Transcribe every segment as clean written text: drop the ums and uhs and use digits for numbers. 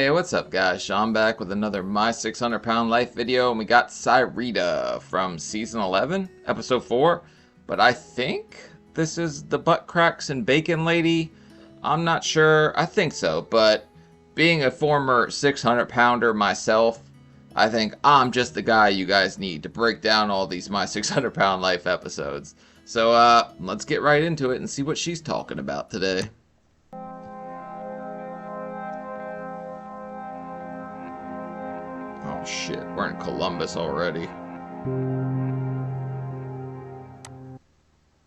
Hey, what's up guys? Sean back with another My 600 Pound Life video, and we got Syreeta from Season 11, Episode 4, but I think this is the butt cracks and bacon lady. I'm not sure, I think so, but being a former 600 pounder myself, I think I'm just the guy you guys need to break down all these My 600 Pound Life episodes. So let's get right into it and see what she's talking about today. Oh shit, we're in Columbus already.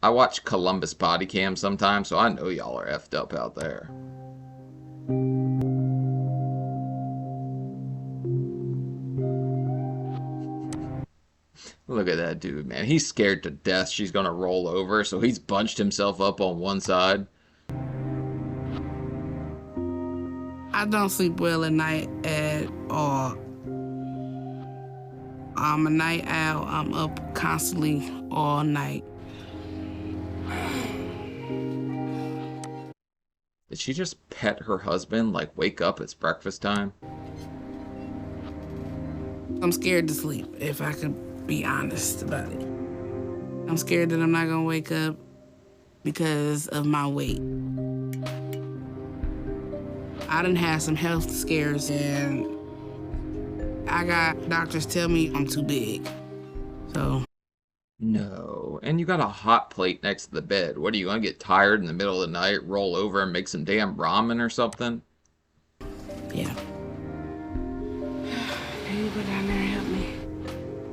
I watch Columbus body cam sometimes, so I know y'all are effed up out there. Look at that dude, man. He's scared to death she's gonna roll over, so he's bunched himself up on one side. I don't sleep well at night at all. I'm a night owl. I'm up constantly all night. Did she just pet her husband, like wake up, it's breakfast time? I'm scared to sleep, if I could be honest about it. I'm scared that I'm not gonna wake up because of my weight. I done had some health scares and I got doctors tell me I'm too big, so. No, and you got a hot plate next to the bed. What are you gonna get tired in the middle of the night, roll over and make some damn ramen or something? Yeah. Can you go down there and help me?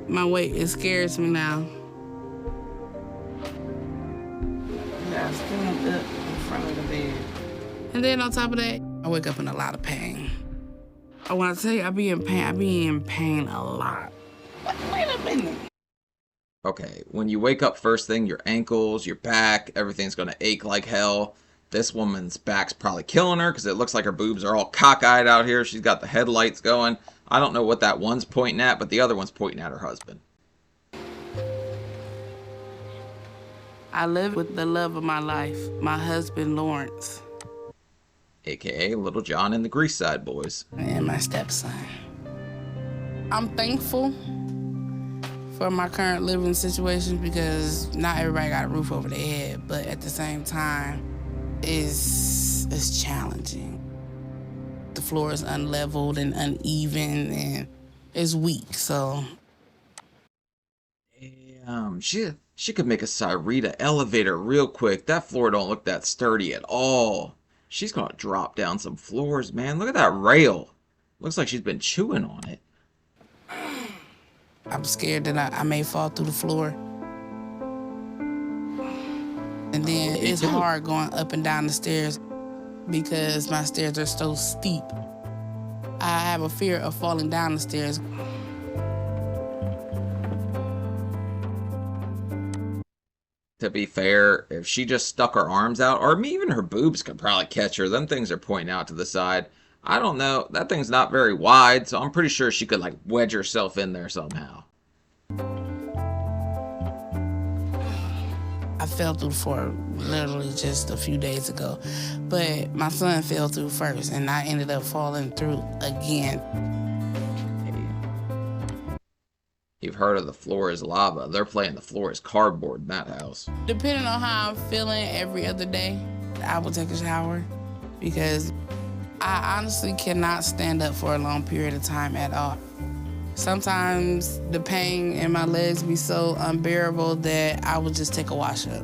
My weight, it scares me now. I stand up in front of the bed. And then on top of that, I wake up in a lot of pain. When I tell you I be in pain a lot. Wait a minute. Okay, when you wake up first thing, your ankles, your back, everything's gonna ache like hell. This woman's back's probably killing her because it looks like her boobs are all cockeyed out here. She's got the headlights going. I don't know what that one's pointing at, but the other one's pointing at her husband. I live with the love of my life, my husband, Lawrence. AKA Little John and the Grease Side Boys. And my stepson. I'm thankful for my current living situation because not everybody got a roof over their head, but at the same time, it's challenging. The floor is unleveled and uneven and it's weak, so. Damn, she could make a Syreeta elevator real quick. That floor don't look that sturdy at all. She's gonna drop down some floors, man. Look at that rail. Looks like she's been chewing on it. I'm scared that I may fall through the floor. And then it's hard going up and down the stairs because my stairs are so steep. I have a fear of falling down the stairs. To be fair, if she just stuck her arms out, or even her boobs could probably catch her. Them things are pointing out to the side. I don't know. That thing's not very wide, so I'm pretty sure she could, like, wedge herself in there somehow. I fell through the floor literally just a few days ago. But my son fell through first, and I ended up falling through again. You've heard of the floor is lava. They're playing the floor is cardboard in that house. Depending on how I'm feeling every other day, I will take a shower because I honestly cannot stand up for a long period of time at all. Sometimes the pain in my legs be so unbearable that I would just take a wash up.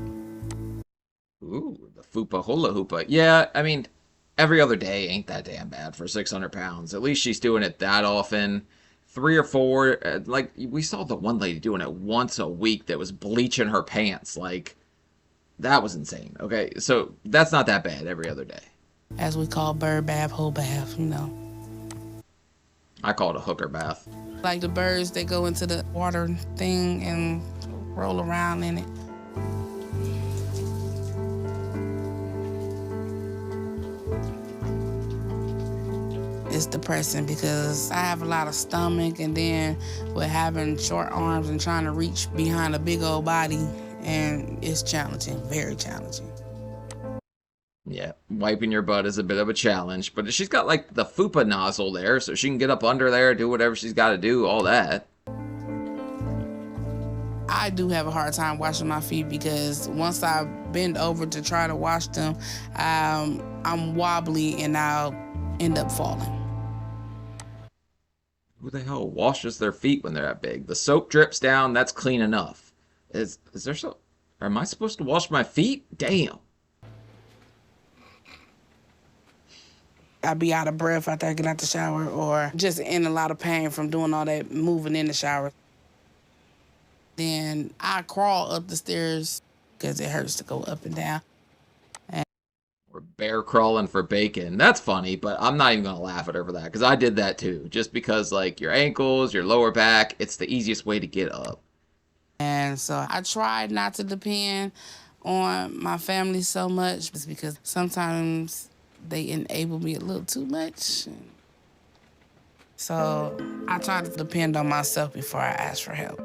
Ooh, the fupa hula hoopa. Yeah, I mean, every other day ain't that damn bad for 600 pounds. At least she's doing it that often. 3 or 4, like, we saw the one lady doing it once a week that was bleaching her pants. Like, that was insane. Okay, so that's not that bad every other day. As we call bird bath, whole bath, you know. I call it a hooker bath. Like the birds, they go into the water thing and roll around in it. It's depressing because I have a lot of stomach, and then with having short arms and trying to reach behind a big old body, and it's challenging, very challenging. Yeah, wiping your butt is a bit of a challenge, but she's got like the fupa nozzle there, so she can get up under there, do whatever she's got to do, all that. I do have a hard time washing my feet because once I bend over to try to wash them, I'm wobbly and I'll end up falling. Who the hell washes their feet when they're that big? The soap drips down, that's clean enough. Is there so? Am I supposed to wash my feet? Damn. I'll be out of breath after I get out the shower or just in a lot of pain from doing all that moving in the shower. Then I crawl up the stairs because it hurts to go up and down. We're bear crawling for bacon. That's funny, but I'm not even gonna laugh at her for that because I did that too. Just because like your ankles, your lower back, it's the easiest way to get up. And so I tried not to depend on my family so much just because sometimes they enable me a little too much. So I try to depend on myself before I ask for help.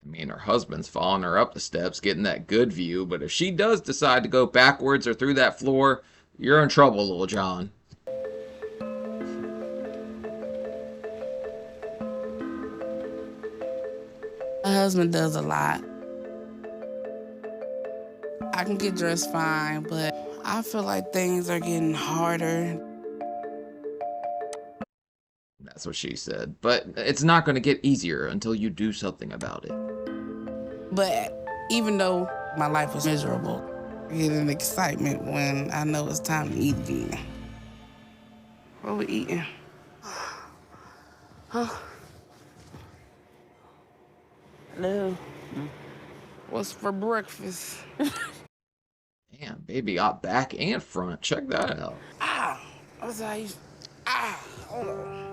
I mean, her husband's following her up the steps, getting that good view, but if she does decide to go backwards or through that floor, you're in trouble, little John. My husband does a lot. I can get dressed fine, but I feel like things are getting harder. That's what she said. But it's not going to get easier until you do something about it. But even though my life is miserable, I get an excitement when I know it's time to eat again. What we eating? Huh? Hello. What's for breakfast? Damn, baby got back and front. Check that out. What's that? Hold on.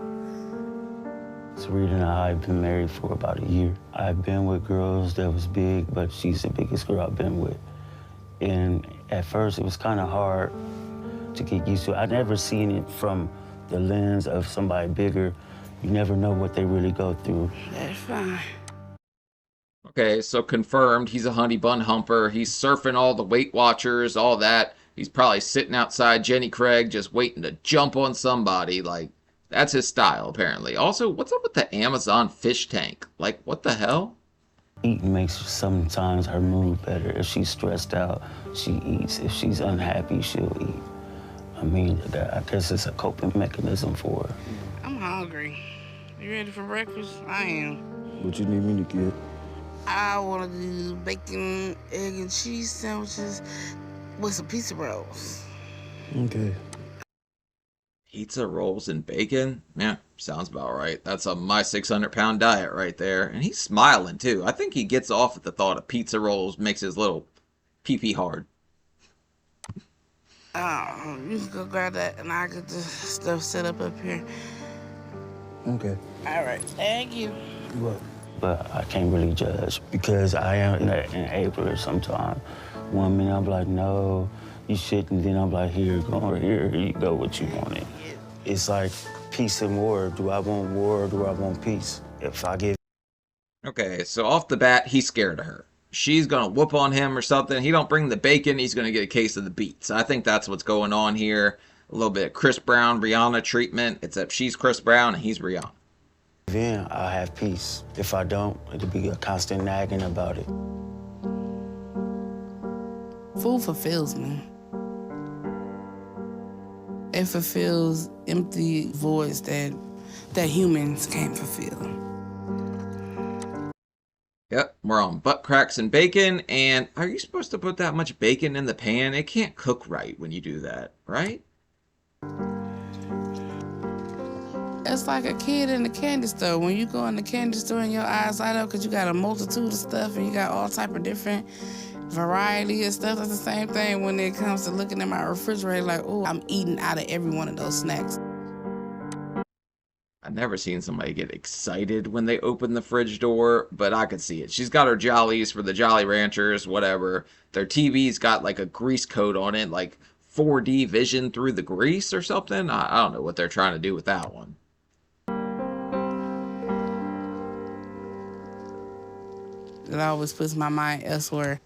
Syreeta and I have been married for about a year. I've been with girls that was big, but she's the biggest girl I've been with. And at first, it was kind of hard to get used to. I never seen it from the lens of somebody bigger. You never know what they really go through. That's fine. Okay, so confirmed, he's a honey bun humper. He's surfing all the Weight Watchers, all that. He's probably sitting outside Jenny Craig just waiting to jump on somebody. Like, that's his style, apparently. Also, what's up with the Amazon fish tank? Like, what the hell? Eating makes sometimes her mood better. If she's stressed out, she eats. If she's unhappy, she'll eat. I mean, I guess it's a coping mechanism for her. I'm hungry. You ready for breakfast? I am. What you need me to get? I want to do bacon, egg, and cheese sandwiches with some pizza rolls. Okay. Pizza rolls and bacon? Yeah, sounds about right. That's a my 600-pound diet right there. And he's smiling, too. I think he gets off at the thought of pizza rolls makes his little pee-pee hard. Oh, you can go grab that, and I'll get the stuff set up here. Okay. All right. Thank you. You up? But I can't really judge because I am an enabler sometimes. One minute I'm like, no, you shouldn't. Then I'm like, here, go over here. Here you go, what you wanted. It's like peace and war. Do I want war or do I want peace? If I give. Okay, so off the bat, he's scared of her. She's gonna whoop on him or something. He don't bring the bacon, he's gonna get a case of the beats. I think that's what's going on here. A little bit of Chris Brown, Rihanna treatment, except she's Chris Brown and he's Rihanna. Then I'll have peace. If I don't, it'll be a constant nagging about it. Food fulfills me. It fulfills empty voids that humans can't fulfill. Yep, we're on butt cracks and bacon, and are you supposed to put that much bacon in the pan? It can't cook right when you do that, right? It's like a kid in the candy store. When you go in the candy store and your eyes light up because you got a multitude of stuff and you got all type of different variety of stuff. That's the same thing when it comes to looking at my refrigerator like, oh, I'm eating out of every one of those snacks. I've never seen somebody get excited when they open the fridge door, but I could see it. She's got her Jollies for the Jolly Ranchers, whatever. Their TV's got like a grease coat on it, like 4D vision through the grease or something. I don't know what they're trying to do with that one. It always puts my mind elsewhere.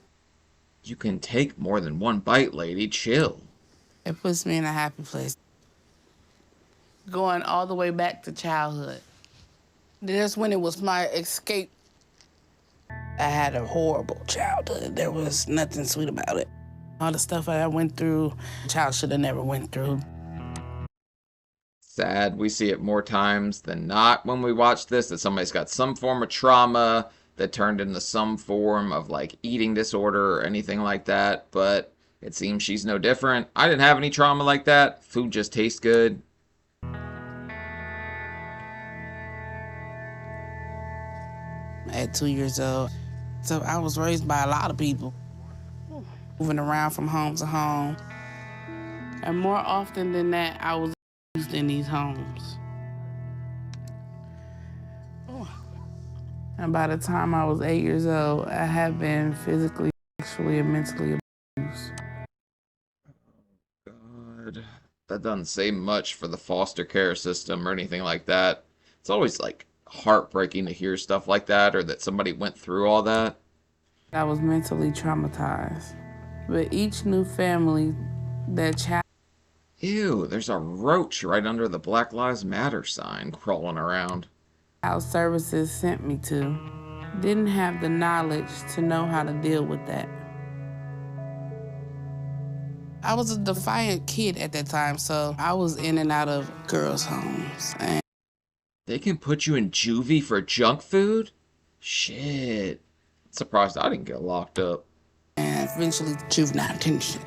You can take more than one bite, lady. Chill. It puts me in a happy place. Going all the way back to childhood. That's when it was my escape. I had a horrible childhood. There was nothing sweet about it. All the stuff that I went through, a child should have never went through. Sad. We see it more times than not when we watch this, that somebody's got some form of trauma that turned into some form of like eating disorder or anything like that. But it seems she's no different. I didn't have any trauma like that. Food just tastes good. At 2 years old. So I was raised by a lot of people, moving around from home to home. And more often than that, I was abused in these homes. And by the time I was 8 years old, I had been physically, sexually, and mentally abused. God, that doesn't say much for the foster care system or anything like that. It's always like heartbreaking to hear stuff like that or that somebody went through all that. I was mentally traumatized. But each new family that child. Ew, there's a roach right under the Black Lives Matter sign crawling around. Child services sent me to didn't have the knowledge to know how to deal with that. I was a defiant kid at that time, so I was in and out of girls' homes. And They can put you in juvie for junk food? Shit. Surprised I didn't get locked up. and eventually juvenile detention.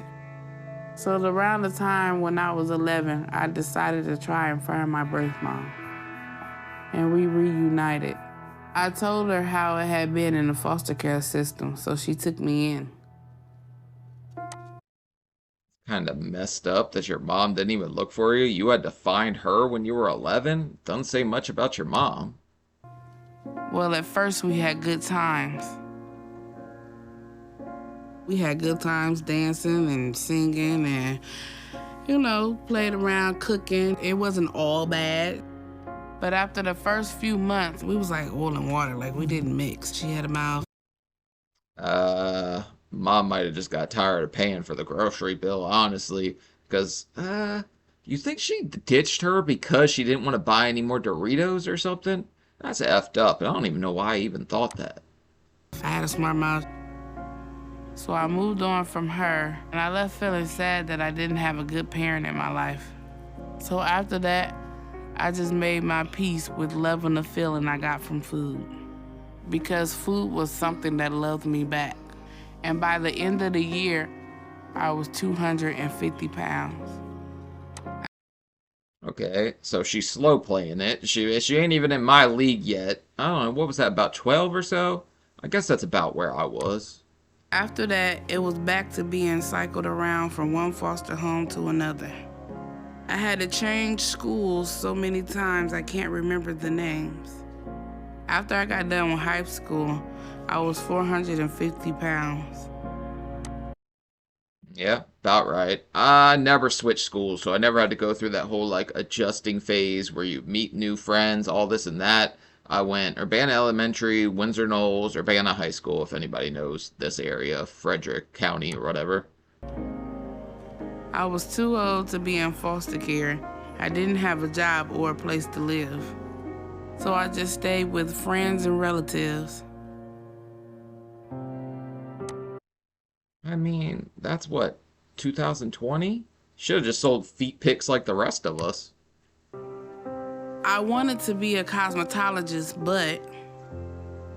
So around the time when I was 11, I decided to try and find my birth mom. And we reunited. I told her how it had been in the foster care system, so she took me in. Kind of messed up that your mom didn't even look for you. You had to find her when you were 11. Doesn't say much about your mom. Well, at first we had good times. We had good times dancing and singing and, played around cooking. It wasn't all bad. But after the first few months, we was like oil and water, like we didn't mix. She had a mouth. Mom might have just got tired of paying for the grocery bill, honestly. Because, you think she ditched her because she didn't want to buy any more Doritos or something? That's effed up. I don't even know why I even thought that. I had a smart mouth. So I moved on from her, and I left feeling sad that I didn't have a good parent in my life. So after that, I just made my peace with loving the feeling I got from food. Because food was something that loved me back. And by the end of the year, I was 250 pounds. Okay, so she's slow playing it. She ain't even in my league yet. I don't know, what was that, about 12 or so? I guess that's about where I was. After that, it was back to being cycled around from one foster home to another. I had to change schools so many times I can't remember the names. After I got done with high school, I was 450 pounds. Yeah, about right. I never switched schools, so I never had to go through that whole adjusting phase where you meet new friends, all this and that. I went Urbana Elementary, Windsor Knolls, Urbana High School, if anybody knows this area, Frederick County or whatever. I was too old to be in foster care. I didn't have a job or a place to live. So I just stayed with friends and relatives. I mean, that's what, 2020? Should have just sold feet pics like the rest of us. I wanted to be a cosmetologist, but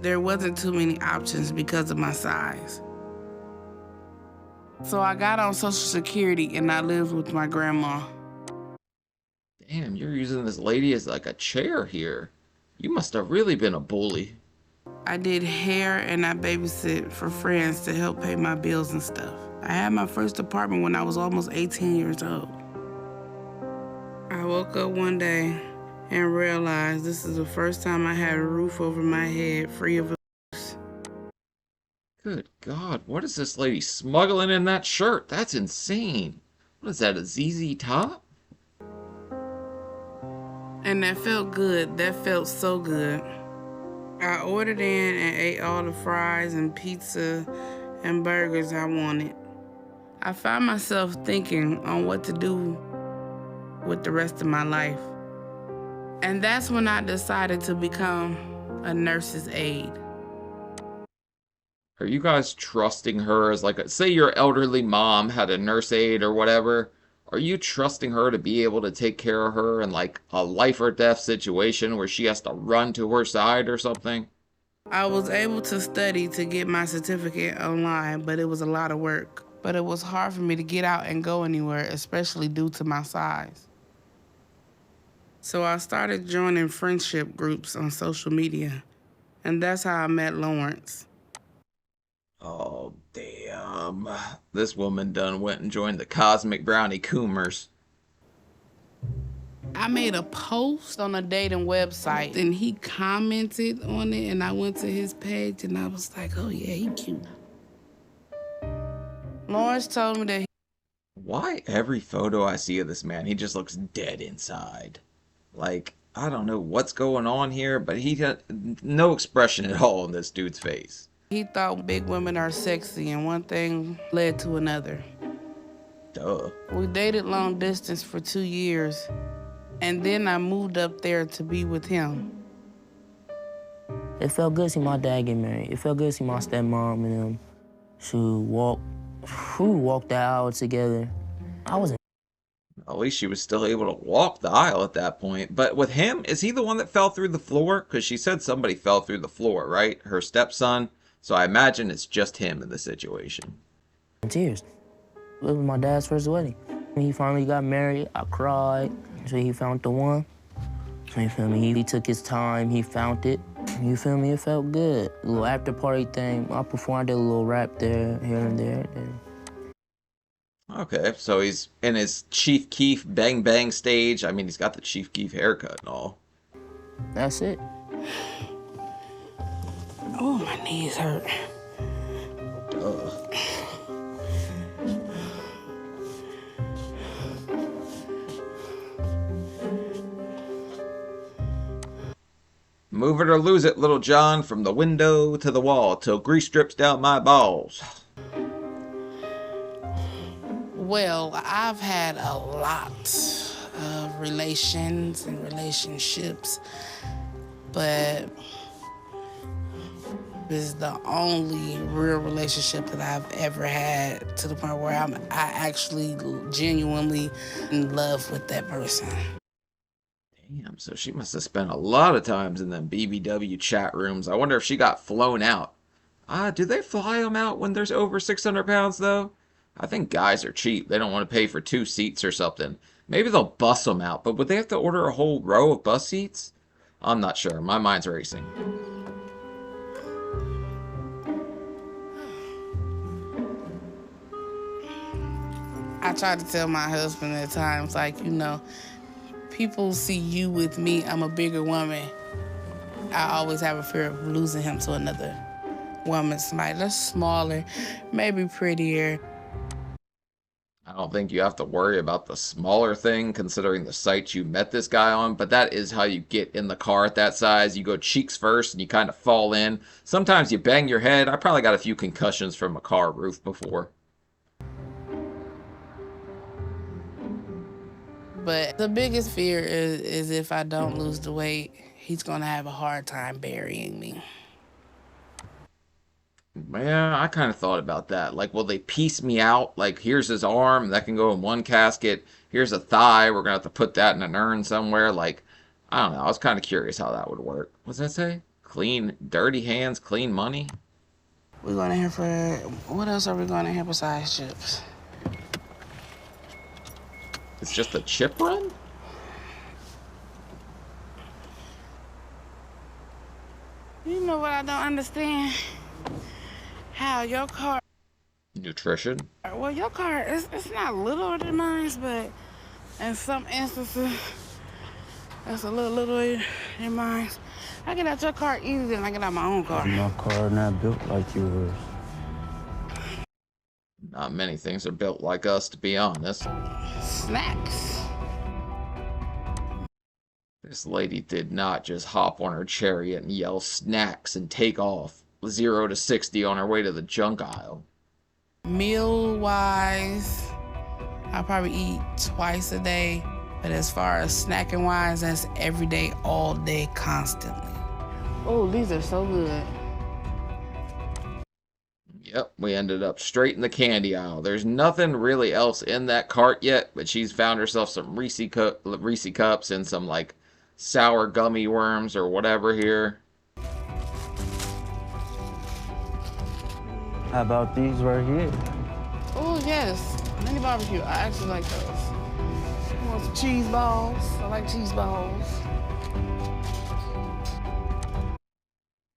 there wasn't too many options because of my size. So I got on Social Security and I lived with my grandma. Damn, you're using this lady as like a chair here. You must have really been a bully. I did hair and I babysit for friends to help pay my bills and stuff. I had my first apartment when I was almost 18 years old. I woke up one day and realized this is the first time I had a roof over my head free of abuse. Good God, what is this lady smuggling in that shirt? That's insane. What is that, a ZZ Top? And that felt good. That felt so good. I ordered in and ate all the fries and pizza and burgers I wanted. I found myself thinking on what to do with the rest of my life. And that's when I decided to become a nurse's aide. Are you guys trusting her as like say your elderly mom had a nurse aide or whatever? Are you trusting her to be able to take care of her in like a life or death situation where she has to run to her side or something? I was able to study to get my certificate online, but it was a lot of work. But it was hard for me to get out and go anywhere, especially due to my size. So I started joining friendship groups on social media, and that's how I met Lawrence. Oh, damn. This woman done went and joined the Cosmic Brownie Coomers. I made a post on a dating website, and he commented on it, and I went to his page, and I was like, oh yeah, he cute. Lawrence told me that Why every photo I see of this man, he just looks dead inside? Like, I don't know what's going on here, but he got no expression at all in this dude's face. he thought big women are sexy, and one thing led to another. Duh. We dated long distance for 2 years, and then I moved up there to be with him. It felt good to see my dad get married. It felt good to see my stepmom and them walk the aisle together. I wasn't. At least she was still able to walk the aisle at that point. But with him, is he the one that fell through the floor? Because she said somebody fell through the floor, right? Her stepson. So I imagine it's just him in the situation. In tears. It was my dad's first wedding. When he finally got married, I cried. So he found the one. So you feel me? He took his time, he found it. You feel me? It felt good. A little after party thing. I performed, I did a little rap there, here and there. Okay, so he's in his Chief Keef Bang Bang stage. I mean, he's got the Chief Keef haircut and all. That's it. Oh, my knees hurt. Ugh. Move it or lose it, Little John, from the window to the wall till grease drips down my balls. Well, I've had a lot of relations and relationships, but this is the only real relationship that I've ever had to the point where I actually genuinely in love with that person. Damn, so she must have spent a lot of times in them BBW chat rooms. I wonder if she got flown out. Do they fly them out when there's over 600 pounds, though? I think guys are cheap. They don't want to pay for 2 seats or something. Maybe they'll bus them out, but would they have to order a whole row of bus seats? I'm not sure. My mind's racing. I try to tell my husband at times, like, you know, people see you with me, I'm a bigger woman. I always have a fear of losing him to another woman, somebody that's smaller, maybe prettier. I don't think you have to worry about the smaller thing considering the site you met this guy on, but that is how you get in the car at that size. You go cheeks first and you kind of fall in. Sometimes you bang your head. I probably got a few concussions from a car roof before. But the biggest fear is if I don't lose the weight, he's gonna have a hard time burying me. Yeah, I kind of thought about that. Like, will they piece me out? Like, here's his arm, that can go in one casket. Here's a thigh, we're gonna have to put that in an urn somewhere. Like, I don't know. I was kind of curious how that would work. What's that say? Clean, dirty hands, clean money? We're going in here for, what else are we going in here besides chips? It's just a chip run? You know what I don't understand? How your car, Nutrition? well, your car, it's not littler than mine, but in some instances, it's a little littler than mine. I get out your car easier than I get out my own car. My car not built like yours. Not many things are built like us, to be honest. Snacks. The This lady did not just hop on her chariot and yell snacks and take off 0 to 60 on her way to the junk aisle. Meal wise, I probably eat twice a day. But as far as snacking wise, that's every day, all day, constantly. Oh, these are so good. Yep, we ended up straight in the candy aisle. There's nothing really else in that cart yet, but she's found herself some Reese cups and some like sour gummy worms or whatever here. How about these right here? Oh, yes. Mini barbecue. I actually like those. You want some cheese balls? I like cheese balls.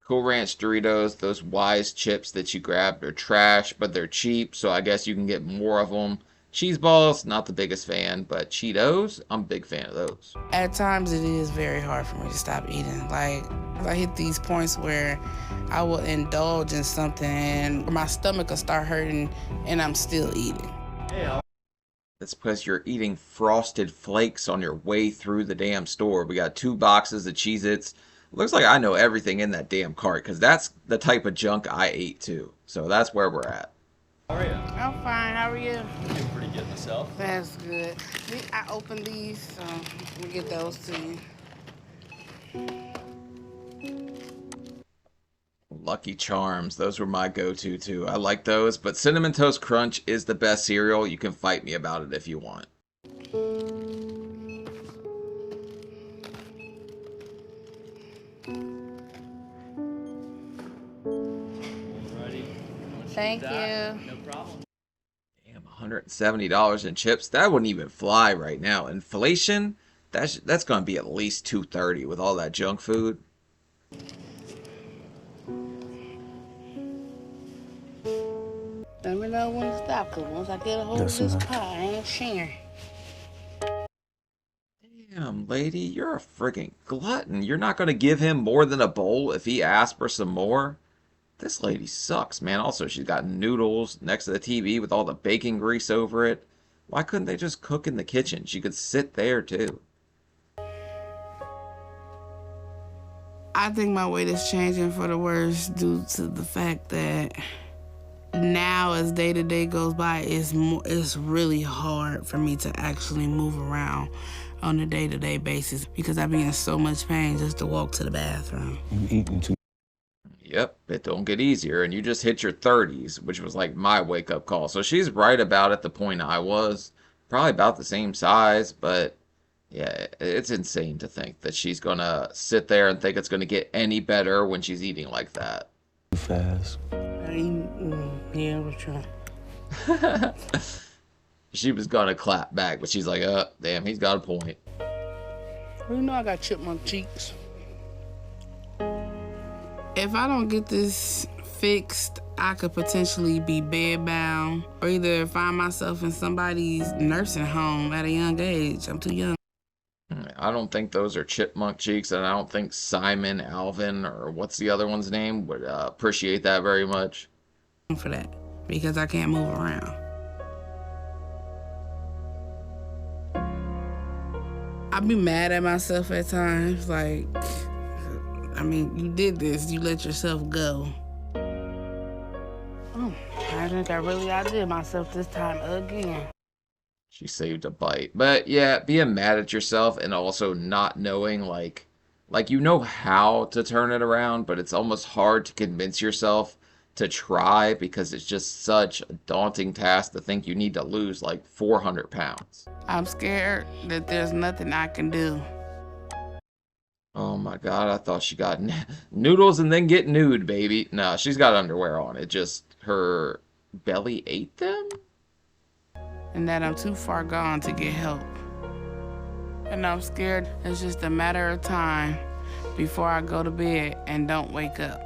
Cool Ranch Doritos, those Wise chips that you grabbed are trash, but they're cheap, so I guess you can get more of them. Cheese balls, not the biggest fan, but Cheetos, I'm a big fan of those. At times, it is very hard for me to stop eating. Like, I hit these points where I will indulge in something and my stomach will start hurting and I'm still eating. That's because you're eating Frosted Flakes on your way through the damn store. We got 2 boxes of Cheez-Its. Looks like I know everything in that damn cart, because that's the type of junk I ate too. So that's where we're at. How are you? I'm fine. How are you? Doing pretty good myself. That's good. I opened these, so we'll get those to you. Lucky Charms, those were my go-to too. I like those, but Cinnamon Toast Crunch is the best cereal. You can fight me about it if you want. Alrighty. Thank you. No problem. Damn, $170 in chips. That wouldn't even fly right now. Inflation, that's going to be at least $230 with all that junk food. Let me know when to stop, because once I get a hold of this pie, I ain't sharing. Damn, lady, you're a friggin' glutton. You're not going to give him more than a bowl if he asks for some more? This lady sucks, man. Also, she's got noodles next to the TV with all the bacon grease over it. Why couldn't they just cook in the kitchen? She could sit there, too. I think my weight is changing for the worse due to the fact that now as day to day goes by, it's really hard for me to actually move around on a day to day basis because I be in so much pain just to walk to the bathroom. You eating too. Yep, it don't get easier, and you just hit your 30s, which was like my wake-up call. So she's right about at the point I was. Probably about the same size, but yeah, it's insane to think that she's gonna sit there and think it's gonna get any better when she's eating like that. Too fast. Yeah, we're trying. She was gonna clap back, but she's like, damn, he's got a point. Well, you know I got chipmunk cheeks. If I don't get this fixed, I could potentially be bedbound or either find myself in somebody's nursing home at a young age. I'm too young. I don't think those are chipmunk cheeks, and I don't think Simon, Alvin, or what's the other one's name would appreciate that very much. For that, because I can't move around. I be mad at myself at times, like, I mean, you did this, you let yourself go. Oh, I think I did myself this time again. She saved a bite. But yeah, being mad at yourself and also not knowing, like you know how to turn it around, but it's almost hard to convince yourself to try because it's just such a daunting task to think you need to lose like 400 pounds. I'm scared that there's nothing I can do. Oh my God, I thought she got noodles and then get nude, baby. No, she's got underwear on. It just, her belly ate them? And that I'm too far gone to get help. And I'm scared it's just a matter of time before I go to bed and don't wake up.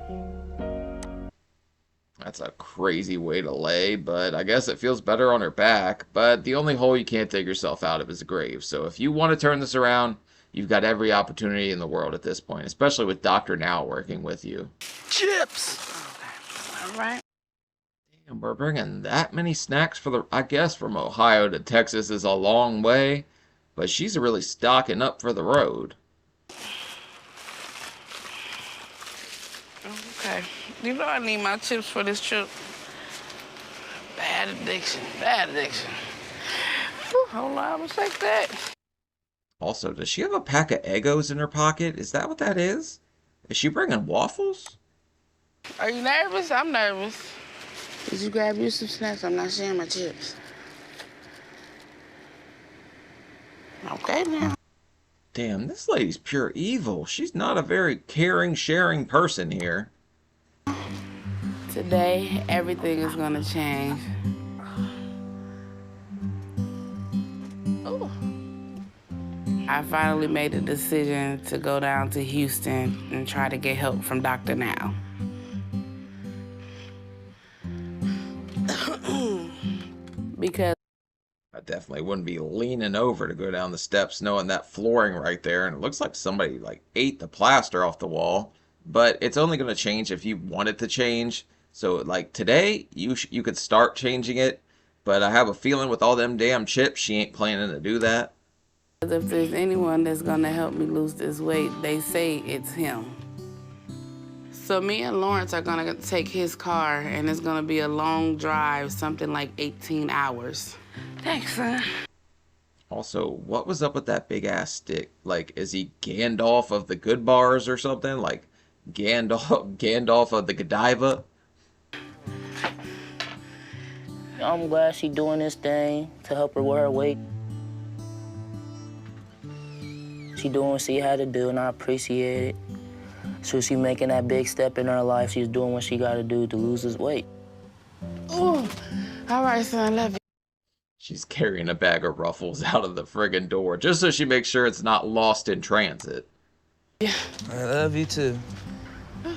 That's a crazy way to lay, but I guess it feels better on her back. But the only hole you can't dig yourself out of is the grave. So if you want to turn this around, you've got every opportunity in the world at this point, especially with Dr. Now working with you. Chips! All right. And we're bringing that many snacks for I guess from Ohio to Texas is a long way, but she's really stocking up for the road. Okay. You know I need my chips for this trip. Bad addiction. Bad addiction. Whew, hold on, I'm gonna take that. Also, does she have a pack of Eggos in her pocket? Is that what that is? Is she bringing waffles? Are you nervous? I'm nervous. Did you grab you some snacks? I'm not sharing my chips. Okay now. Damn, this lady's pure evil. She's not a very caring, sharing person here. Today, everything is gonna change. Ooh. I finally made a decision to go down to Houston and try to get help from Dr. Now. Because I definitely wouldn't be leaning over to go down the steps knowing that flooring right there, and it looks like somebody like ate the plaster off the wall. But it's only going to change if you want it to change. So like today, you could start changing it, but I have a feeling with all them damn chips, she ain't planning to do that. if there's anyone that's gonna help me lose this weight, they say it's him. So me and Lawrence are gonna take his car, and it's gonna be a long drive, something like 18 hours. Thanks, son. Also, what was up with that big ass stick? Like, is he Gandalf of the good bars or something? Like Gandalf of the Godiva? I'm glad she doing this thing to help her with her weight. She doing what she had to do, and I appreciate it. So she making that big step in her life. She's doing what she got to do to lose this weight. Ooh, all right, son, love you. She's carrying a bag of Ruffles out of the friggin' door just so she makes sure it's not lost in transit. Yeah. I love you too. I'm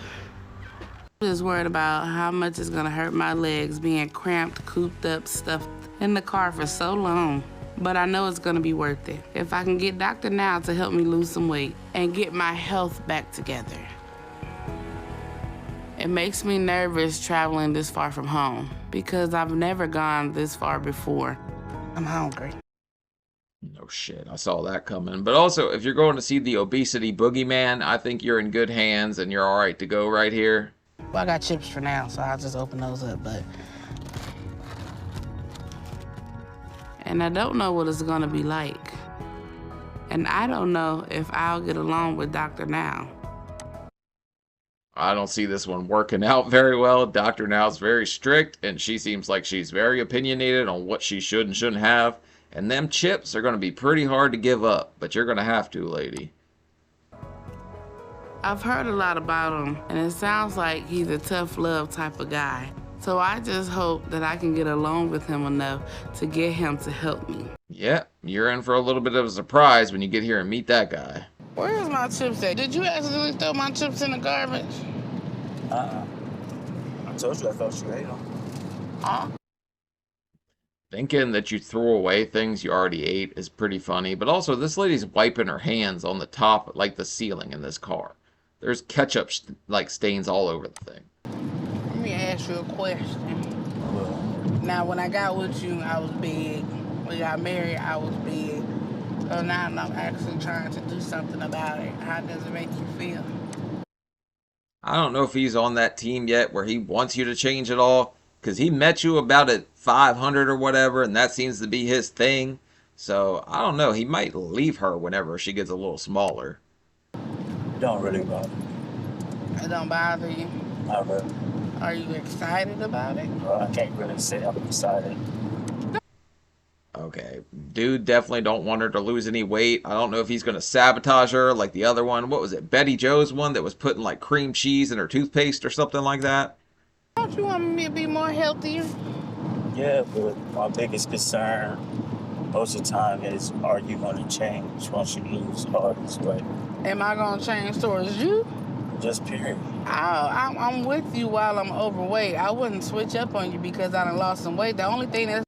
just worried about how much it's gonna hurt my legs being cramped, cooped up, stuffed in the car for so long. But I know it's gonna be worth it if I can get Dr. Now to help me lose some weight and get my health back together. It makes me nervous traveling this far from home because I've never gone this far before. I'm hungry. No shit, I saw that coming. But also, if you're going to see the obesity boogeyman, I think you're in good hands and you're alright to go right here. Well, I got chips for now, so I'll just open those up, but... And I don't know what it's gonna be like. And I don't know if I'll get along with Dr. Now. I don't see this one working out very well. Dr. Now's very strict, and she seems like she's very opinionated on what she should and shouldn't have. And them chips are going to be pretty hard to give up, but you're going to have to, lady. I've heard a lot about him, and it sounds like he's a tough love type of guy. So I just hope that I can get along with him enough to get him to help me. Yeah, you're in for a little bit of a surprise when you get here and meet that guy. Where's my chips at? Did you accidentally throw my chips in the garbage? I told you I thought you ate them. Huh? Thinking that you threw away things you already ate is pretty funny, but also this lady's wiping her hands on the top, like the ceiling in this car. There's ketchup like stains all over the thing. Let me ask you a question. Now, when I got with you, I was big. We got married, I was big. So now I'm actually trying to do something about it. How does it make you feel? I don't know if he's on that team yet where he wants you to change it all, because he met you about at 500 or whatever, and that seems to be his thing. So, I don't know. He might leave her whenever she gets a little smaller. Don't really bother me. It don't bother you? Not really. Are you excited about it? Well, I can't really say I'm excited. Okay, dude definitely don't want her to lose any weight. I don't know if he's going to sabotage her like the other one. What was it, Betty Joe's one that was putting like cream cheese in her toothpaste or something like that? Don't you want me to be more healthier? Yeah, but my biggest concern most of the time is, are you going to change once you lose all this weight? Am I going to change towards you? Just period. I'm with you while I'm overweight. I wouldn't switch up on you because I done lost some weight. The only thing that's...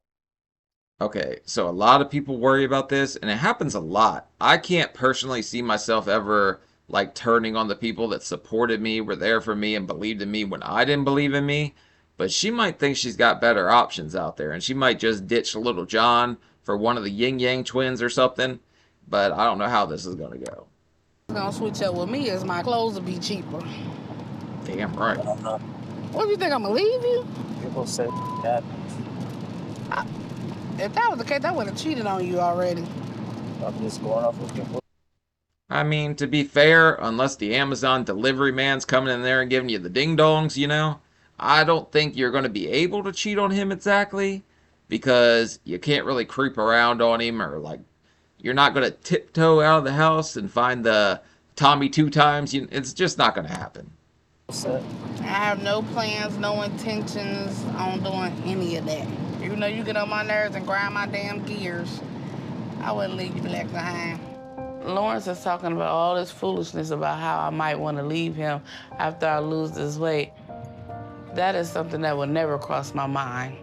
Okay, so a lot of people worry about this, and it happens a lot. I can't personally see myself ever, like, turning on the people that supported me, were there for me, and believed in me when I didn't believe in me. But she might think she's got better options out there, and she might just ditch little John for one of the Yin Yang twins or something. But I don't know how this is going to go. Gonna switch up with me is my clothes will be cheaper. Damn right. What do you think, I'm gonna leave you? People say that. If that was the case, I would have cheated on you already. I'm just going off with people. I mean, to be fair, unless the Amazon delivery man's coming in there and giving you the ding-dongs, you know, I don't think you're going to be able to cheat on him exactly, because you can't really creep around on him, or, like, you're not going to tiptoe out of the house and find the Tommy 2 times. It's just not going to happen. I have no plans, no intentions on doing any of that. Even though you get on my nerves and grind my damn gears, I wouldn't leave you left behind. Lawrence is talking about all this foolishness about how I might want to leave him after I lose this weight. That is something that would never cross my mind.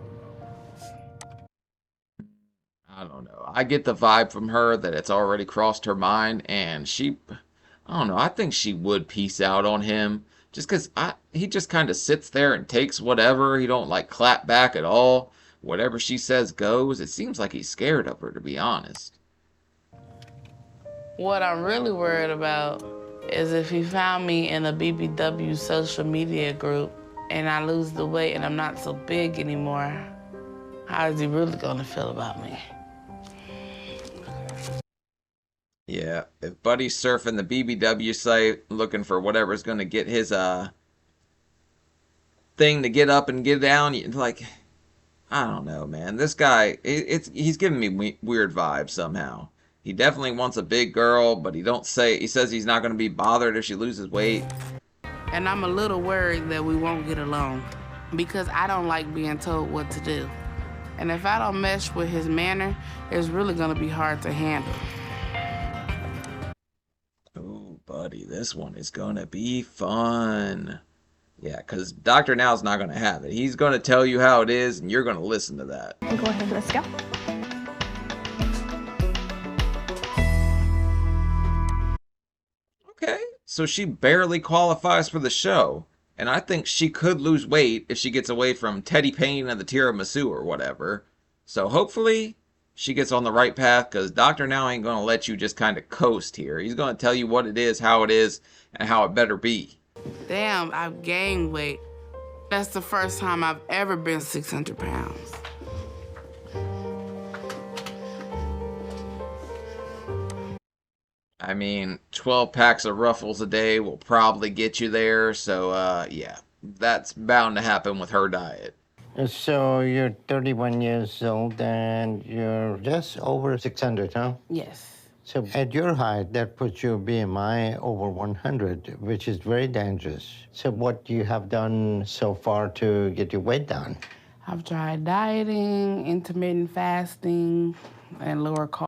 I don't know. I get the vibe from her that it's already crossed her mind, and I don't know, I think she would peace out on him, just because he just kind of sits there and takes whatever. He don't, like, clap back at all. Whatever she says goes. It seems like he's scared of her, to be honest. What I'm really worried about is if he found me in a BBW social media group and I lose the weight and I'm not so big anymore, how is he really gonna feel about me? Yeah, if Buddy's surfing the BBW site looking for whatever's going to get his thing to get up and get down, like, I don't know, man. This guy, he's giving me weird vibes somehow. He definitely wants a big girl, but he says he's not going to be bothered if she loses weight. And I'm a little worried that we won't get along because I don't like being told what to do. And if I don't mesh with his manner, it's really gonna be hard to handle. Oh, Buddy, this one is going to be fun. Yeah, because Dr. Now's not going to have it. He's going to tell you how it is, and you're going to listen to that. Go ahead, let's go. Okay, so she barely qualifies for the show, and I think she could lose weight if she gets away from Teddy Payne and the tiramisu or whatever. So hopefully she gets on the right path, because Dr. Now ain't going to let you just kind of coast here. He's going to tell you what it is, how it is, and how it better be. Damn, I've gained weight. That's the first time I've ever been 600 pounds. I mean, 12 packs of Ruffles a day will probably get you there, so yeah, that's bound to happen with her diet. So you're 31 years old and you're just over 600, huh? Yes. So at your height, that puts your BMI over 100, which is very dangerous. So what you have done so far to get your weight down? I've tried dieting, intermittent fasting, and lower carb.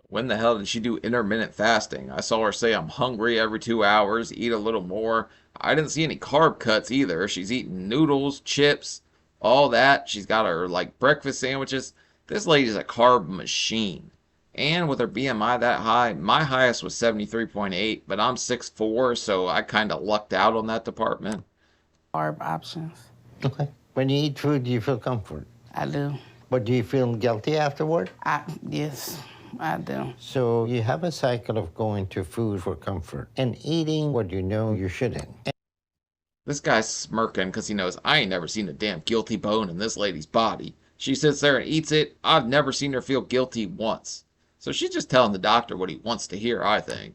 When the hell did she do intermittent fasting? I saw her say I'm hungry every 2 hours, eat a little more. I didn't see any carb cuts either. She's eating noodles, chips, all that. She's got her, like, breakfast sandwiches. This lady's a carb machine. And with her BMI that high, my highest was 73.8, but I'm 6'4", so I kind of lucked out on that department. Carb options. Okay. When you eat food, do you feel comfort? I do. But do you feel guilty afterward? Yes, I do. So you have a cycle of going to food for comfort and eating what you know you shouldn't. This guy's smirking because he knows I ain't never seen a damn guilty bone in this lady's body. She sits there and eats it. I've never seen her feel guilty once. So she's just telling the doctor what he wants to hear, I think.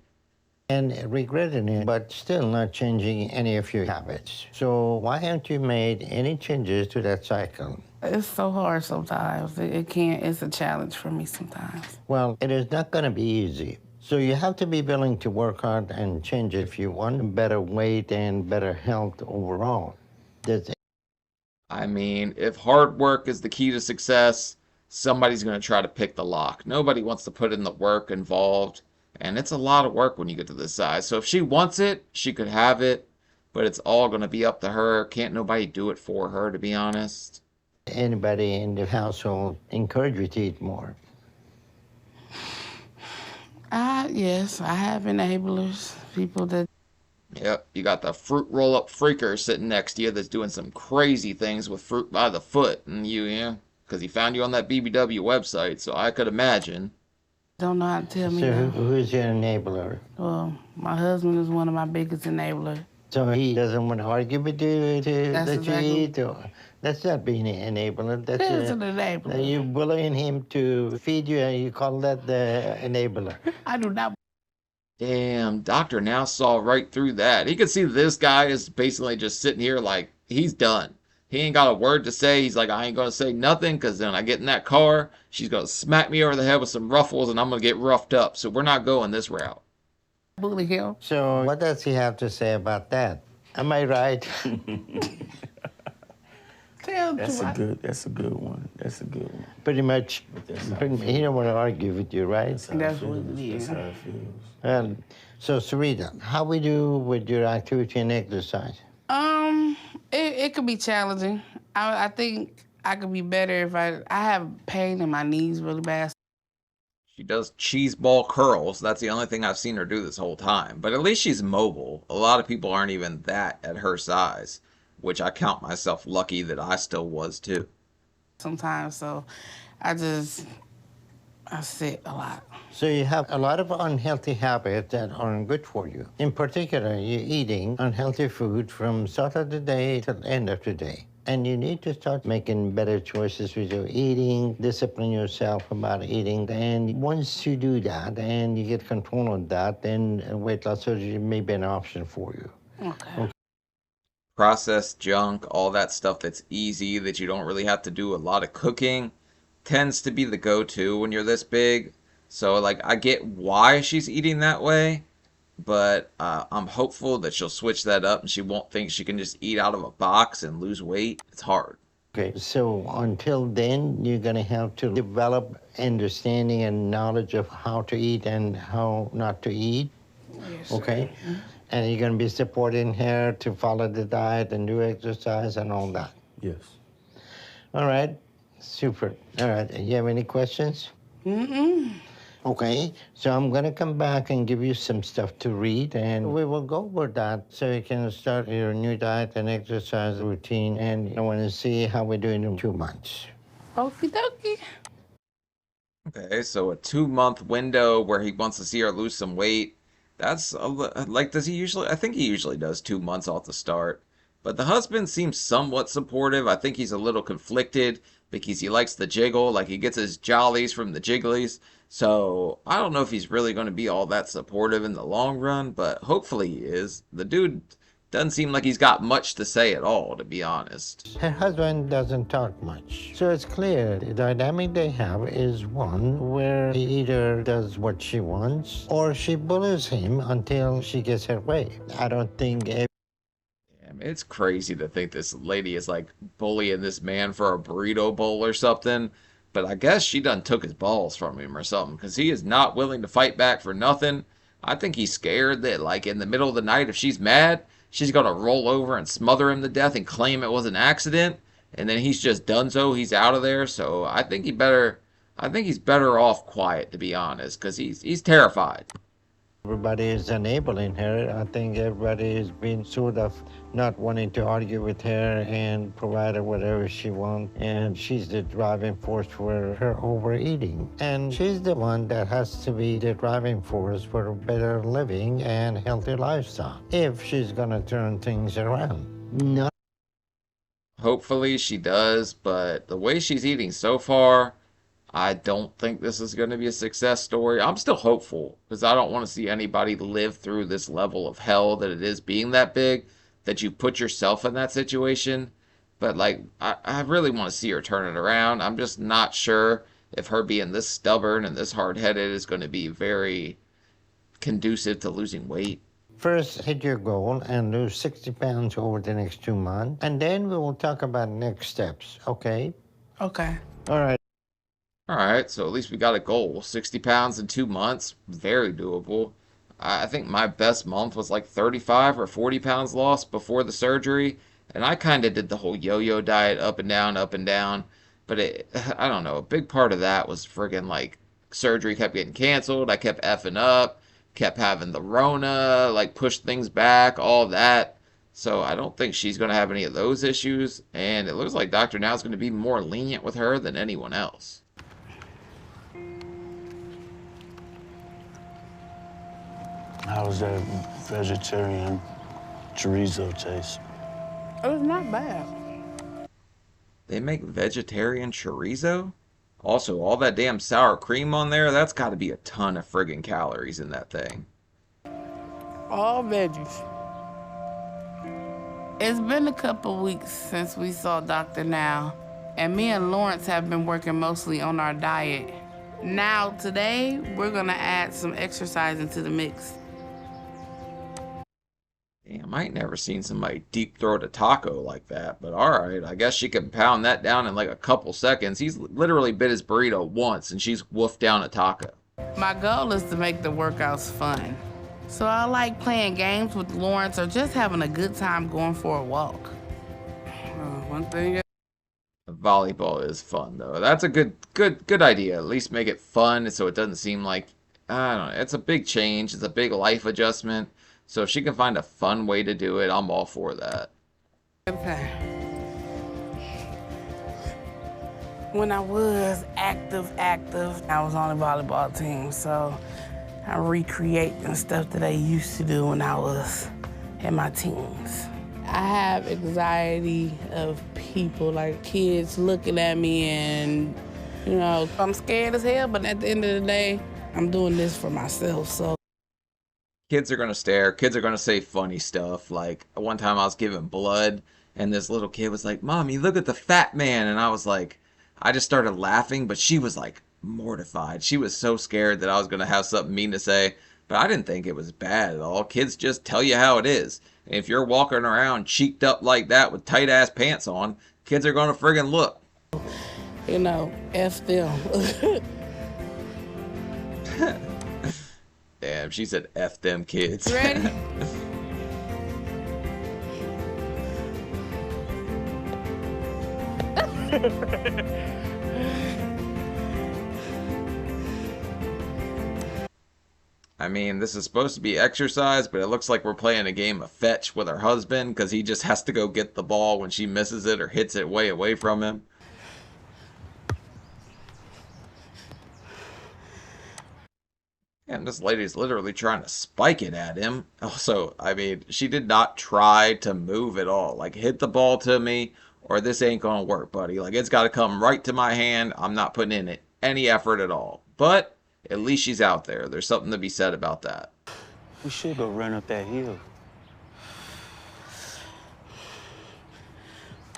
And regretting it, but still not changing any of your habits. So why haven't you made any changes to that cycle? It's so hard sometimes. It's a challenge for me sometimes. Well, it is not going to be easy. So you have to be willing to work hard and change it if you want better weight and better health overall. I mean, if hard work is the key to success, somebody's going to try to pick the lock. Nobody wants to put in the work involved, and it's a lot of work when you get to this size. So if she wants it, she could have it, but it's all going to be up to her. Can't nobody do it for her, to be honest. Anybody in the household encourage you to eat more? Yes, I have enablers, people that... Yep, you got the fruit roll-up freaker sitting next to you that's doing some crazy things with fruit by the foot, and yeah, because he found you on that BBW website, so I could imagine. Don't know how to tell me So now. who's your enabler? Well, my husband is one of my biggest enablers. So he doesn't want to argue with you to That's let exactly- you eat? Or, that's not being an enabler. That's It's an enabler. You bullying him to feed you, and you call that the enabler. I do not. Damn, Doctor now saw right through that. He could see this guy is basically just sitting here like he's done. He ain't got a word to say. He's like, I ain't gonna say nothing because then I get in that car, she's gonna smack me over the head with some ruffles and I'm gonna get roughed up. So we're not going this route. Bully him. So what does he have to say about that? Am I right? Tell him That's to. that's a good one. That's a good one. Pretty much. That's how it He don't want to argue with you, right? That's how That's it what feels. it That's is. how it feels. So Syreeta, how we do with your activity and exercise? It could be challenging. I think I could be better if I have pain in my knees really bad. She does cheese ball curls. That's the only thing I've seen her do this whole time. But at least she's mobile. A lot of people aren't even that at her size, which I count myself lucky that I still was too. Sometimes, so I sit a lot. So you have a lot of unhealthy habits that aren't good for you. In particular, you're eating unhealthy food from start of the day to the end of the day. And you need to start making better choices with your eating, discipline yourself about eating. And once you do that and you get control of that, then weight loss surgery may be an option for you. Okay. Processed junk, all that stuff that's easy, that you don't really have to do a lot of cooking, tends to be the go-to when you're this big. So, like, I get why she's eating that way, but I'm hopeful that she'll switch that up and she won't think she can just eat out of a box and lose weight. It's hard. Okay, so until then, you're gonna have to develop understanding and knowledge of how to eat and how not to eat, Yes, okay? And you're gonna be supporting her to follow the diet and do exercise and all that. Yes. All right, super. All right, you have any questions? Okay, so I'm gonna come back and give you some stuff to read, and we will go over that so you can start your new diet and exercise routine, and I wanna see how we're doing in 2 months. Okie dokie. Okay, so a 2-month window where he wants to see her lose some weight. That's like, does he usually? I think he usually does 2 months off the start. But the husband seems somewhat supportive. I think he's a little conflicted because he likes the jiggle, like he gets his jollies from the jigglies. So I don't know if he's really going to be all that supportive in the long run, but hopefully he is. The dude doesn't seem like he's got much to say at all, to be honest. Her husband doesn't talk much. So it's clear the dynamic they have is one where he either does what she wants or she bullies him until she gets her way. I don't think Damn, it's crazy to think this lady is like bullying this man for a burrito bowl or something. But I guess she done took his balls from him or something, because he is not willing to fight back for nothing. I think he's scared that, like, in the middle of the night, if she's mad, she's gonna roll over and smother him to death and claim it was an accident, and then he's just donezo, he's out of there. So I think he's better off quiet, to be honest, because he's terrified. everybody is enabling her. I think everybody has been sort of not wanting to argue with her and provide her whatever she wants. And she's the driving force for her overeating. And she's the one that has to be the driving force for a better living and healthy lifestyle if she's gonna turn things around. Not Hopefully she does, but the way she's eating so far, I don't think this is going to be a success story. I'm still hopeful because I don't want to see anybody live through this level of hell that it is being that big, that you put yourself in that situation. But, like, I really want to see her turn it around. I'm just not sure if her being this stubborn and this hard-headed is going to be very conducive to losing weight. first hit your goal and lose 60 pounds over the next 2 months, and then we will talk about next steps, okay? Okay. All right. All right, so at least we got a goal. 60 pounds in 2 months, very doable. I think my best month was like 35 or 40 pounds lost before the surgery, and I kind of did the whole yo-yo diet, up and down, up and down. But I don't know, a big part of that was friggin' like surgery kept getting canceled. I kept effing up, kept having the Rona, like pushed things back, all that. So I don't think she's going to have any of those issues, and it looks like Dr. Now is going to be more lenient with her than anyone else. How's that vegetarian chorizo taste? It was not bad. They make vegetarian chorizo? Also, all that damn sour cream on there, that's gotta be a ton of friggin' calories in that thing. All veggies. It's been a couple weeks since we saw Dr. Now, and me and Lawrence have been working mostly on our diet. Now, today, we're gonna add some exercise into the mix. Damn, I ain't never seen somebody deep throat a taco like that, but alright, I guess she can pound that down in like a couple seconds. He's literally bit his burrito once and she's woofed down a taco. My goal is to make the workouts fun. So I like playing games with Lawrence or just having a good time going for a walk. One thing. Volleyball is fun though. That's a good idea. At least make it fun so it doesn't seem like, I don't know, it's a big change, it's a big life adjustment. So if she can find a fun way to do it, I'm all for that. Okay. When I was active, I was on the volleyball team, so I recreate the stuff that I used to do when I was in my teens. I have anxiety of people, like kids looking at me and, I'm scared as hell, but at the end of the day, I'm doing this for myself, so. Kids are gonna stare, kids are gonna say funny stuff. Like, one time I was giving blood, and this little kid was like, "Mommy, look at the fat man," and I was like, I just started laughing, but she was like mortified. She was so scared that I was gonna have something mean to say, but I didn't think it was bad at all. Kids just tell you how it is. And if you're walking around cheeked up like that with tight ass pants on, kids are gonna friggin' look. F them. Damn, she said F them kids. Ready? I mean, this is supposed to be exercise, but it looks like we're playing a game of fetch with her husband because he just has to go get the ball when she misses it or hits it way away from him. And this lady's literally trying to spike it at him. Also, I mean, she did not try to move at all. Like, hit the ball to me, or this ain't gonna work, buddy. Like, it's gotta come right to my hand. I'm not putting in it any effort at all. But at least she's out there. There's something to be said about that. We should go run up that hill.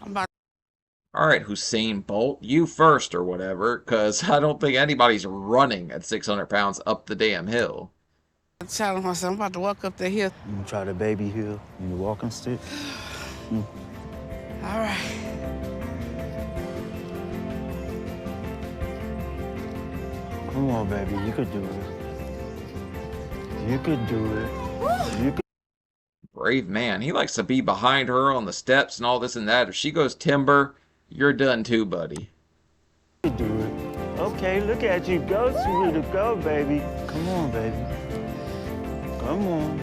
I'm about All right, Hussein Bolt, you first or whatever, because I don't think anybody's running at 600 pounds up the damn hill. to challenge myself. I'm about to walk up the hill. You can try the baby hill and the walking stick. All right. Come on, baby, you could do it. You could do it. You could. Brave man. He likes to be behind her on the steps and all this and that. If she goes timber, you're done too, buddy. You could do it. Okay, look at you. Go, Syreeta. Go, baby. Come on, baby. Come on.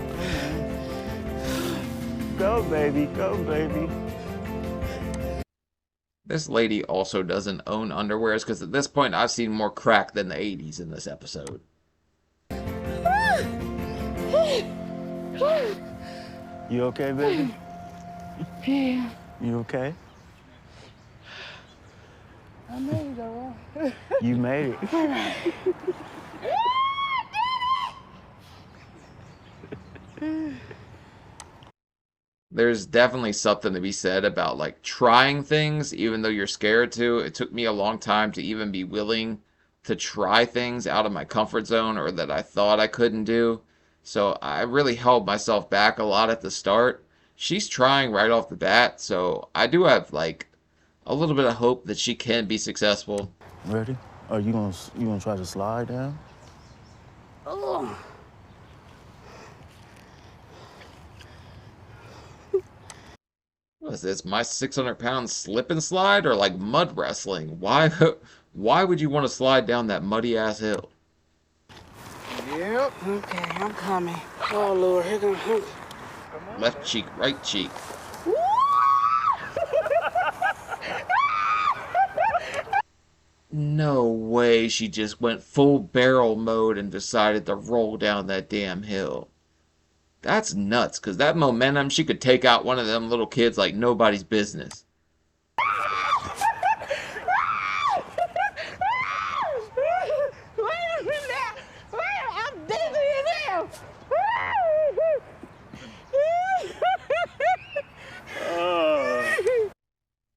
Go, baby. Go, baby. This lady also doesn't own underwears because at this point I've seen more crack than the 80s in this episode. You okay, baby? Yeah. You okay? I made it, all right. You made it. There's definitely something to be said about like trying things even though you're scared to. It took me a long time to even be willing to try things out of my comfort zone or that I thought I couldn't do. So I really held myself back a lot at the start. She's trying right off the bat, so I do have like a little bit of hope that she can be successful. Ready? Are you gonna try to slide down? Oh. What is this, my 600-pound slip and slide or like mud wrestling? Why would you want to slide down that muddy ass hill? Yep. Okay, I'm coming. Oh, Lord. Here come. Left cheek, right cheek. No way she just went full barrel mode and decided to roll down that damn hill. That's nuts, because that momentum, she could take out one of them little kids like nobody's business.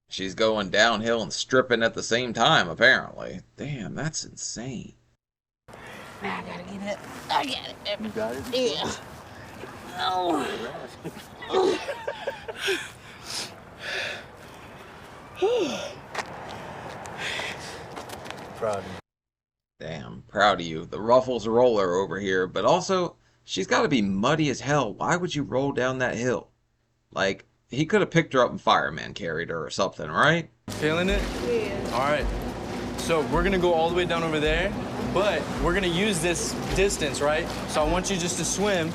She's going downhill and stripping at the same time, apparently. Damn, that's insane. Now I gotta get it. I got it. You got it? Yeah. Oh. Proud of you. Damn, proud of you. The Ruffles roller over here, but also, she's got to be muddy as hell. Why would you roll down that hill? Like, he could have picked her up and fireman carried her or something, right? Feeling it? Yeah. All right. So we're gonna go all the way down over there, but we're gonna use this distance, right? So I want you just to swim.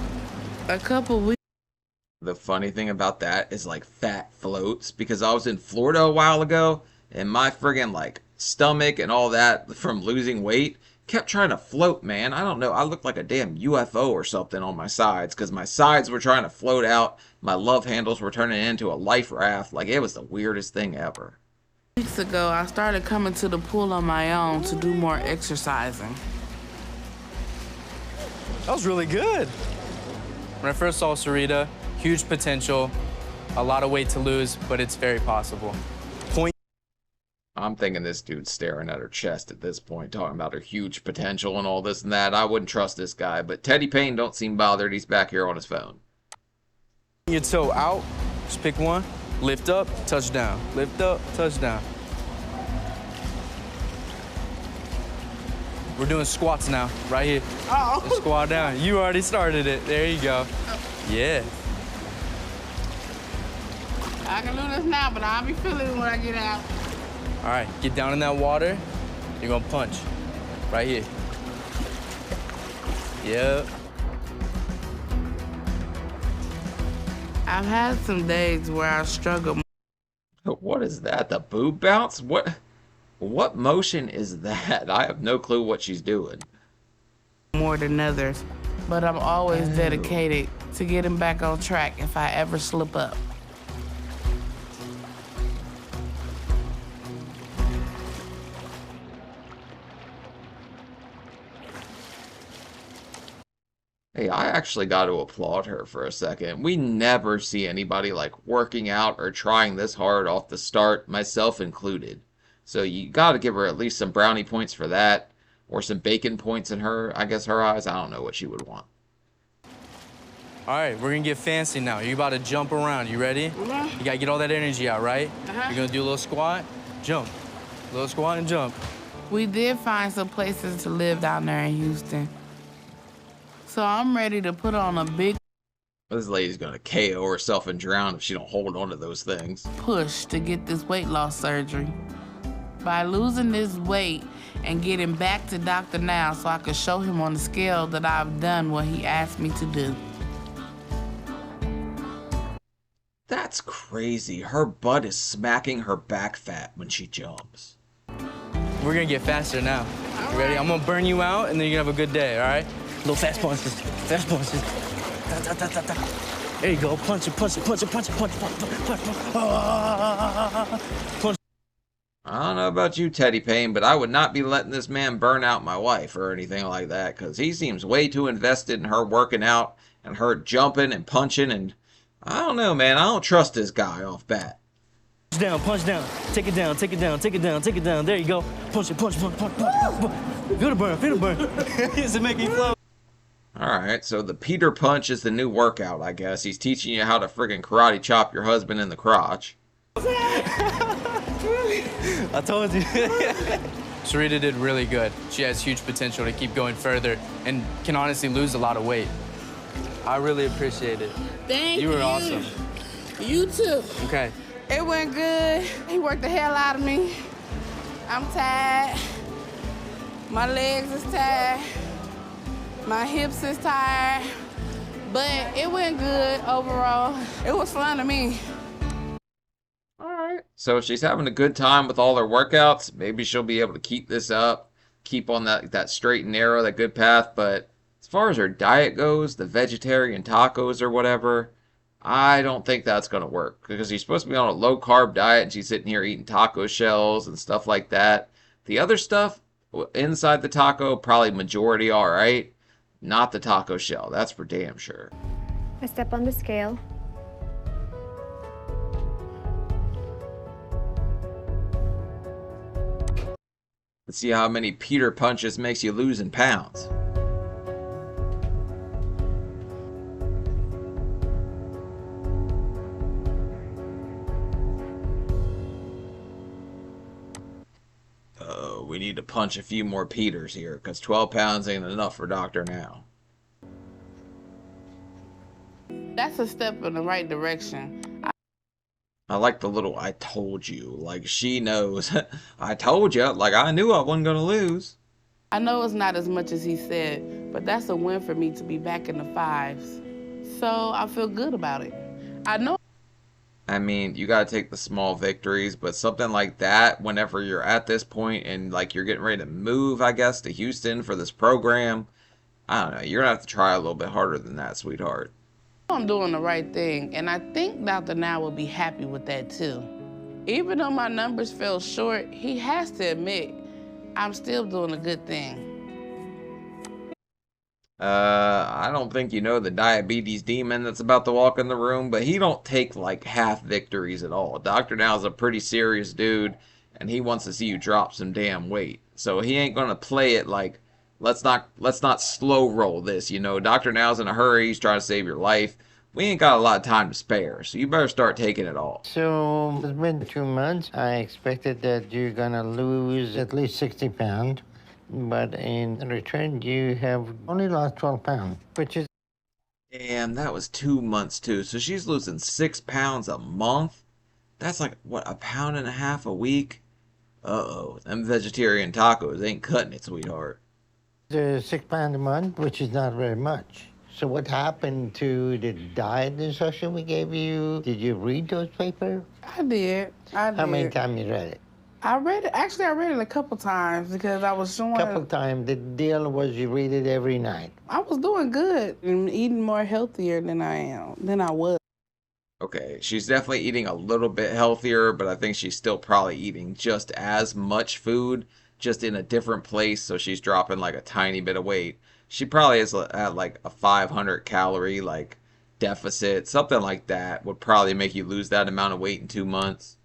A couple weeks. The funny thing about that is like fat floats, because I was in Florida a while ago and my friggin' like stomach and all that from losing weight kept trying to float, man. I don't know. I looked like a damn UFO or something on my sides because my sides were trying to float out. My love handles were turning into a life raft. Like, it was the weirdest thing ever. Weeks ago, I started coming to the pool on my own to do more exercising. That was really good. When I first saw Syreeta, huge potential, a lot of weight to lose, but it's very possible. I'm thinking this dude's staring at her chest at this point, talking about her huge potential and all this and that. I wouldn't trust this guy, but Teddy Payne don't seem bothered. He's back here on his phone. Your toe out, just pick one, lift up, touchdown. Lift up, touchdown. We're doing squats now, right here. Oh. Just squat down. You already started it. There you go. Yeah. I can do this now, but I'll be feeling it when I get out. All right, get down in that water. You're gonna punch, right here. Yep. I've had some days where I struggle. What is that? The boob bounce? What motion is that? I have no clue what she's doing. More than others, but I'm always dedicated to getting back on track if I ever slip up. Hey, I actually got to applaud her for a second. We never see anybody like working out or trying this hard off the start, myself included. So you got to give her at least some brownie points for that, or some bacon points in her, I guess, her eyes. I don't know what she would want. All right, we're gonna get fancy now. You're about to jump around. You ready? You gotta get all that energy out, right? You're gonna do a little squat, jump. A little squat and jump. We did find some places to live down there in Houston. So I'm ready to put on a big This lady's gonna KO herself and drown if she don't hold on to those things. push to get this weight loss surgery. By losing this weight and getting back to Dr. Now so I could show him on the scale that I've done what he asked me to do. That's crazy. Her butt is smacking her back fat when she jumps. We're gonna get faster now. You ready? I'm gonna burn you out, and then you're gonna have a good day, all right? Little fast punches. Fast punches. Da, da, da, da, da. There you go. Punch it, punch it, punch it, punch it, punch it, punch it, punch it. Ah, punch. I don't know about you, Teddy Payne, but I would not be letting this man burn out my wife or anything like that, because he seems way too invested in her working out and her jumping and punching, and I don't know, man. I don't trust this guy off bat. Punch down, punch down. Take it down, take it down, take it down, take it down. There you go. Punch it, punch, punch, punch, punch, punch. Feel the burn, feel the burn. Is it making flow? Alright, so the Peter Punch is the new workout, I guess. He's teaching you how to friggin' karate chop your husband in the crotch. I told you. Syreeta did really good. She has huge potential to keep going further and can honestly lose a lot of weight. I really appreciate it. Thank you. You were awesome. You too. Okay. It went good. He worked the hell out of me. I'm tired. My legs is tired. My hips is tired. But it went good overall. It was fun to me. Alright. So she's having a good time with all her workouts. Maybe she'll be able to keep this up. Keep on that straight and narrow, that good path. But As far as her diet goes, the vegetarian tacos or whatever, I don't think that's going to work because she's supposed to be on a low carb diet and she's sitting here eating taco shells and stuff like that. The other stuff inside the taco, probably majority all right. Not the taco shell, that's for damn sure. I step on the scale. Let's see how many Peter punches makes you lose in pounds. We need to punch a few more Peters here, because 12 pounds ain't enough for Dr. Now. That's a step in the right direction. I like the little "I told you," like she knows. I told you, like I knew I wasn't gonna lose. I know it's not as much as he said, but that's a win for me to be back in the 5s. So I feel good about it. I know. I mean, you gotta take the small victories, but something like that, whenever you're at this point and like you're getting ready to move, I guess, to Houston for this program, I don't know, you're gonna have to try a little bit harder than that, sweetheart. I'm doing the right thing, and I think Dr. Now will be happy with that too. Even though my numbers fell short, he has to admit I'm still doing a good thing. I don't think you know the diabetes demon that's about to walk in the room, but he don't take like half victories at all. Dr. Now's a pretty serious dude, and he wants to see you drop some damn weight. So he ain't gonna play it like, let's not slow roll this, you know. Dr. Now's in a hurry, he's trying to save your life. We ain't got a lot of time to spare, so you better start taking it all. So it's been 2 months. I expected that you're gonna lose at least 60 pounds. But in return, you have only lost 12 pounds, which is... Damn, that was 2 months too. So she's losing 6 pounds a month? That's like, what, a pound and a half a week? Uh-oh, them vegetarian tacos ain't cutting it, sweetheart. 6 pounds a month, which is not very much. So what happened to the diet instruction we gave you? Did you read those papers? I did. How many times you read it? I read it. Actually, I read it a couple times because I was showing. Couple times. The deal was you read it every night. I was doing good and eating more healthier than I was. Okay, she's definitely eating a little bit healthier, but I think she's still probably eating just as much food, just in a different place, so she's dropping like a tiny bit of weight. She probably is at like a 500 calorie like deficit, something like that would probably make you lose that amount of weight in 2 months.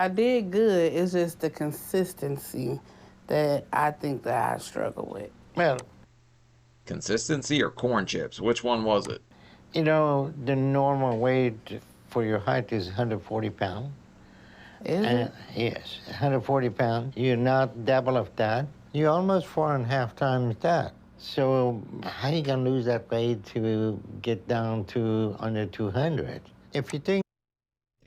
I did good. It's just the consistency that I think that I struggle with. Well, consistency or corn chips? Which one was it? You know, the normal weight for your height is 140 pounds. Is it? Yes, 140 pounds. You're not double of that. You're almost 4.5 times that. So how you gonna lose that weight to get down to under 200? If you think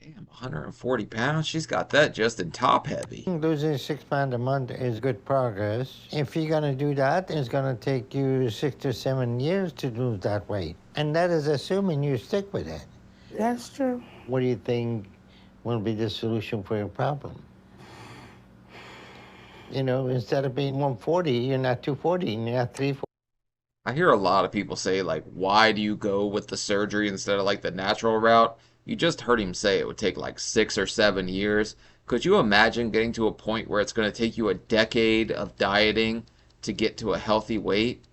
Damn, 140 pounds? She's got that just in top heavy. losing 6 pounds a month is good progress, if you're gonna do that, it's gonna take you 6 to 7 years to lose that weight. And that is assuming you stick with it. That's true. What do you think will be the solution for your problem? You know, instead of being 140, you're not 240, you're not 340. I hear a lot of people say, like, why do you go with the surgery instead of like the natural route? You just heard him say it would take like 6 or 7 years. Could you imagine getting to a point where it's going to take you a decade of dieting to get to a healthy weight?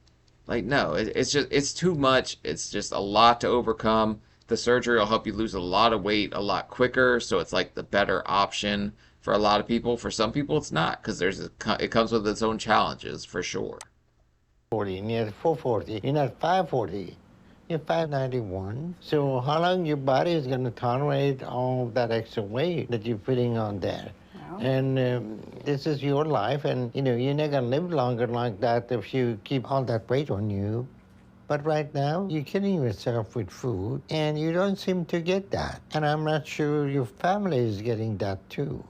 Like, no, it's too much. It's just a lot to overcome. The surgery will help you lose a lot of weight a lot quicker, so it's like the better option for a lot of people. For some people, it's not, because it comes with its own challenges, for sure. 40, and you're 440, you're not 540. You're 591. So how long your body is going to tolerate all that extra weight that you're putting on there? Wow. And this is your life, and you know you're not going to live longer like that if you keep all that weight on you. But right now, you're killing yourself with food, and you don't seem to get that. And I'm not sure your family is getting that too.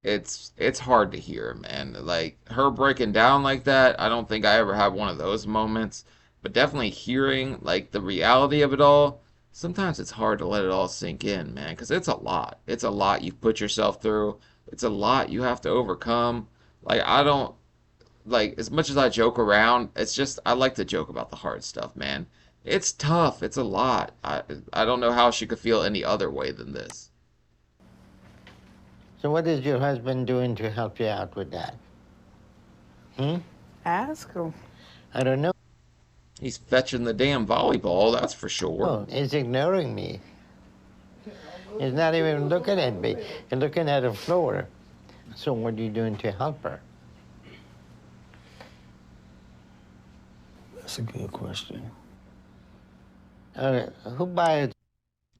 It's hard to hear, man. Like, her breaking down like that, I don't think I ever had one of those moments. But definitely hearing, like, the reality of it all, sometimes it's hard to let it all sink in, man, because it's a lot. It's a lot you've put yourself through. It's a lot you have to overcome. Like, like, as much as I joke around, it's just I like to joke about the hard stuff, man. It's tough. It's a lot. I don't know how she could feel any other way than this. So what is your husband doing to help you out with that? Ask him. I don't know. He's fetching the damn volleyball, that's for sure. Oh, he's ignoring me. He's not even looking at me. He's looking at the floor. So what are you doing to help her? That's a good question. Who buys?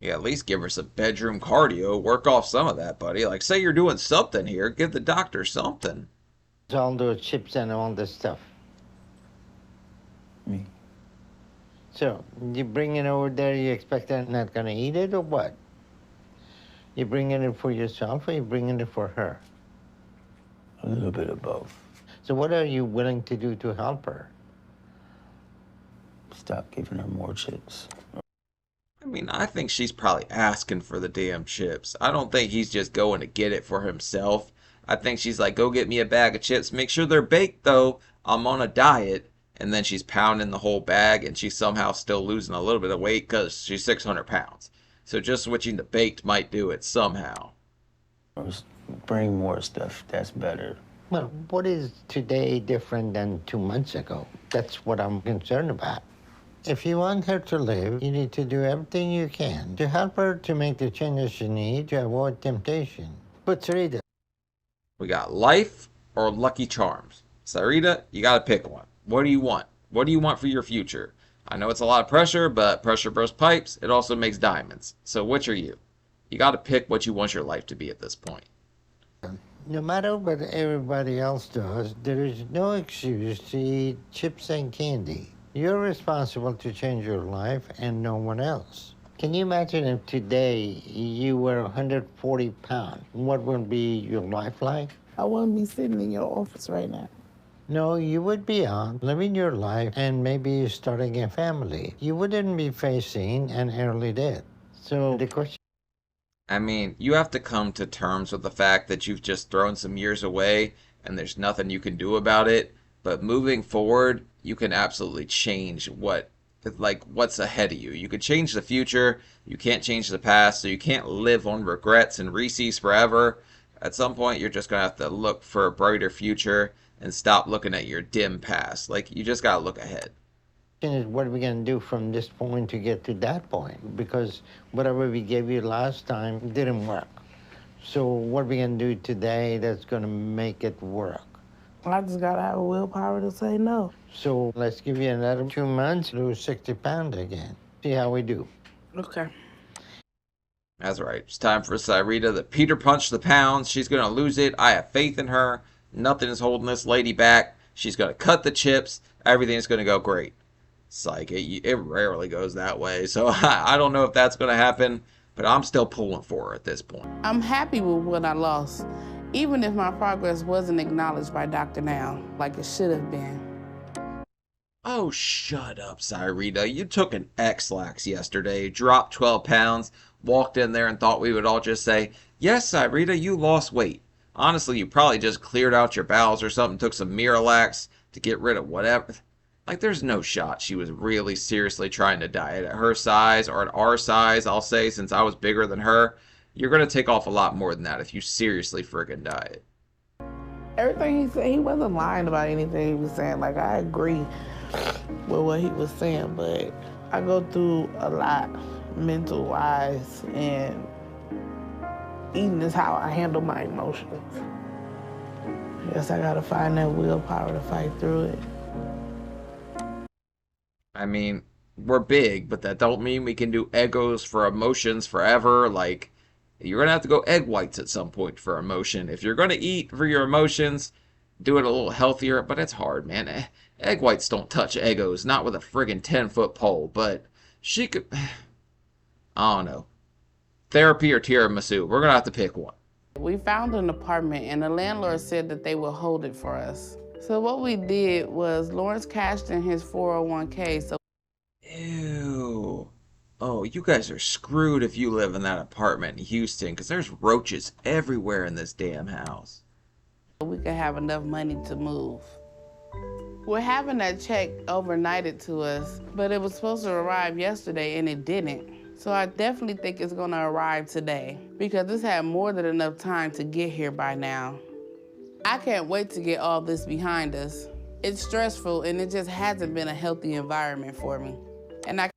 Yeah, at least give her some bedroom cardio. Work off some of that, buddy. Like, say you're doing something here. Give the doctor something. All those chips and all this stuff? Me. So, you bring it over there, you expect they're not gonna eat it, or what? You bringing it for yourself, or you bringing it for her? A little bit of both. So what are you willing to do to help her? Stop giving her more chips. I mean, I think she's probably asking for the damn chips. I don't think he's just going to get it for himself. I think she's like, go get me a bag of chips. Make sure they're baked, though. I'm on a diet. And then she's pounding the whole bag, and she's somehow still losing a little bit of weight because she's 600 pounds. So just switching to baked might do it somehow. Or bring more stuff. That's better. Well, what is today different than 2 months ago? That's what I'm concerned about. If you want her to live, you need to do everything you can to help her to make the changes she needs to avoid temptation. But Syreeta. We got life or Lucky Charms. Syreeta, you got to pick one. What do you want? What do you want for your future? I know it's a lot of pressure, but pressure bursts pipes. It also makes diamonds. So which are you? You got to pick what you want your life to be at this point. No matter what everybody else does, there is no excuse to eat chips and candy. You're responsible to change your life and no one else. Can you imagine if today you were 140 pounds? What would be your life like? I wouldn't be sitting in your office right now. No, you would be out living your life and maybe starting a family. You wouldn't be facing an early death. So the question... I mean, you have to come to terms with the fact that you've just thrown some years away and there's nothing you can do about it. But moving forward, you can absolutely change what's ahead of you. You could change the future. You can't change the past, so you can't live on regrets and resees forever. At some point, you're just going to have to look for a brighter future and stop looking at your dim past. Like, you just got to look ahead. Is what are we going to do from this point to get to that point? Because whatever we gave you last time didn't work. So what are we going to do today that's going to make it work? I just gotta have a willpower to say no. So let's give you another 2 months, lose 60 pounds again. See how we do. Okay. That's right. It's time for Syreeta to Peter punch the pounds. She's going to lose it. I have faith in her. Nothing is holding this lady back. She's going to cut the chips. Everything's going to go great. Psych, it rarely goes that way. So I don't know if that's going to happen, but I'm still pulling for her at this point. I'm happy with what I lost, even if my progress wasn't acknowledged by Dr. Now, like it should have been. Oh, shut up, Syreeta. You took an X-Lax yesterday, dropped 12 pounds, walked in there and thought we would all just say, yes, Syreeta, you lost weight. Honestly, you probably just cleared out your bowels or something, took some Miralax to get rid of whatever. Like, there's no shot she was really seriously trying to diet at her size, or at our size, I'll say, since I was bigger than her. You're going to take off a lot more than that if you seriously friggin' diet. Everything he said, he wasn't lying about anything he was saying. Like, I agree with what he was saying, but I go through a lot mental-wise, and eating is how I handle my emotions. I guess I gotta find that willpower to fight through it. I mean, we're big, but that don't mean we can do egos for emotions forever. Like, you're going to have to go egg whites at some point for emotion. If you're going to eat for your emotions, do it a little healthier, but it's hard, man. Egg whites don't touch egos, not with a friggin' 10-foot pole, but she could... I don't know. Therapy or tiramisu, we're going to have to pick one. We found an apartment, and the landlord said that they would hold it for us. So what we did was Lawrence cashed in his 401k. So Ew. Oh, you guys are screwed if you live in that apartment in Houston, because there's roaches everywhere in this damn house. we could have enough money to move. We're having that check overnighted to us, but it was supposed to arrive yesterday and it didn't. So I definitely think it's gonna arrive today because this had more than enough time to get here by now. I can't wait to get all this behind us. It's stressful and it just hasn't been a healthy environment for me. And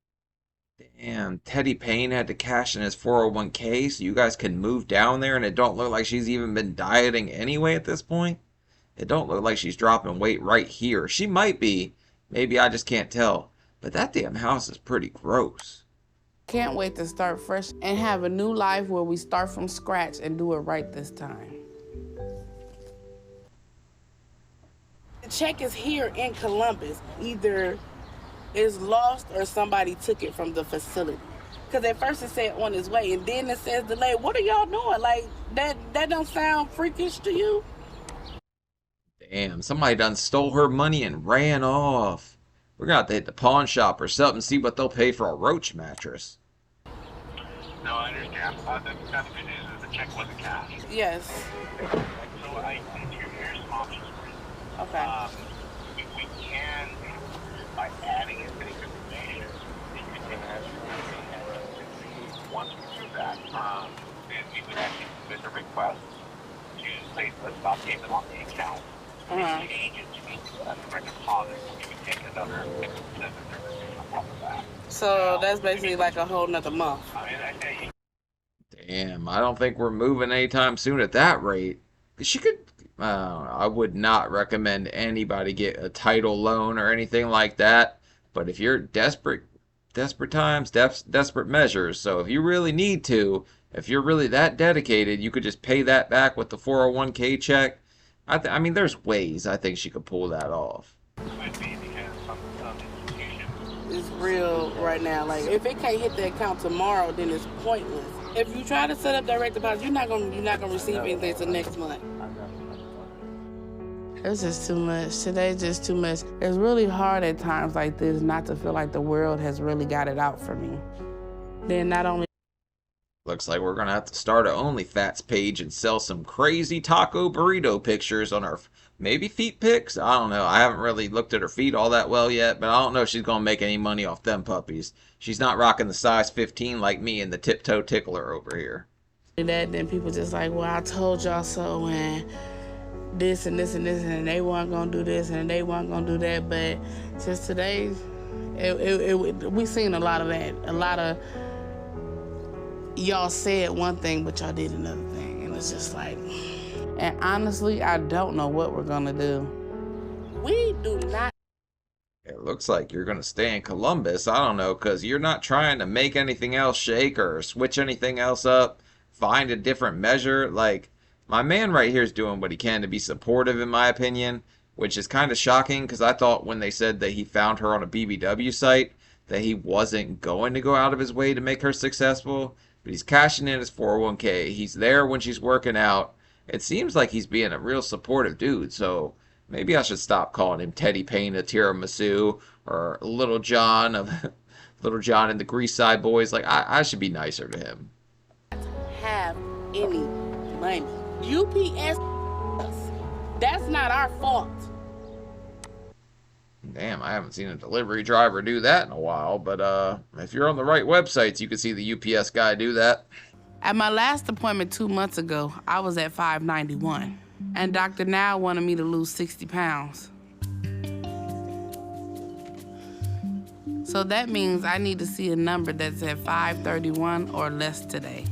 Damn, Teddy Payne had to cash in his 401k so you guys can move down there and it don't look like she's even been dieting anyway at this point. It don't look like she's dropping weight right here. She might be. Maybe I just can't tell. But that damn house is pretty gross. Can't wait to start fresh and have a new life where we start from scratch and do it right this time. The check is here in Columbus. Either it's lost or somebody took it from the facility. Because at first it said on its way and then it says delayed. What are y'all doing? Like, that don't sound freakish to you? Damn, somebody done stole her money and ran off. We're gonna have to hit the pawn shop or something, see what they'll pay for a roach mattress. No, I understand. The good news is the check wasn't cash. Yes. So I think here's some options for you. Okay. If we can, by adding infinite information, we could take that. Once we do that, then we would actually submit a request to place the stop payment on the account. Change it to a direct deposit. We could take another 6 to 7 on top of that. So that's basically like a whole nother month. I mean, I say Damn, I don't think we're moving anytime soon at that rate. She could, I would not recommend anybody get a title loan or anything like that. But if you're desperate times, desperate measures. So if you really need to, if you're really that dedicated, you could just pay that back with the 401k check. I mean, there's ways I think she could pull that off. It's real right now. Like, if it can't hit the account tomorrow, then it's pointless. If you try to set up direct deposit, you're not gonna receive anything until next month. It's just too much. Today's just too much. It's really hard at times like this not to feel like the world has really got it out for me. Then not only Looks like we're gonna have to start a OnlyFats page and sell some crazy taco burrito pictures on her, maybe feet pics? I don't know. I haven't really looked at her feet all that well yet, but I don't know if she's gonna make any money off them puppies. She's not rocking the size 15 like me and the tiptoe tickler over here. that, then people just like, well, I told y'all so, and this and this and this, and they weren't gonna do this and they weren't gonna do that. But just today, we seen a lot of that. A lot of y'all said one thing, but y'all did another thing. And it's just like, and honestly, I don't know what we're gonna do. We do not. It looks like you're gonna stay in Columbus. I don't know, because you're not trying to make anything else shake or switch anything else up, find a different measure. Like, my man right here is doing what he can to be supportive, in my opinion, which is kind of shocking, because I thought when they said that he found her on a BBW site, that he wasn't going to go out of his way to make her successful. But he's cashing in his 401k. He's there when she's working out. It seems like he's being a real supportive dude. So maybe I should stop calling him Teddy Payne of Tiramisu or Little John of Little John and the Grease Side Boys. Like, I should be nicer to him. Have any money. UPS, that's not our fault. Damn, I haven't seen a delivery driver do that in a while, but if you're on the right websites, you can see the UPS guy do that. At my last appointment 2 months ago, I was at 591, and Dr. Now wanted me to lose 60 pounds. So that means I need to see a number that's at 531 or less today.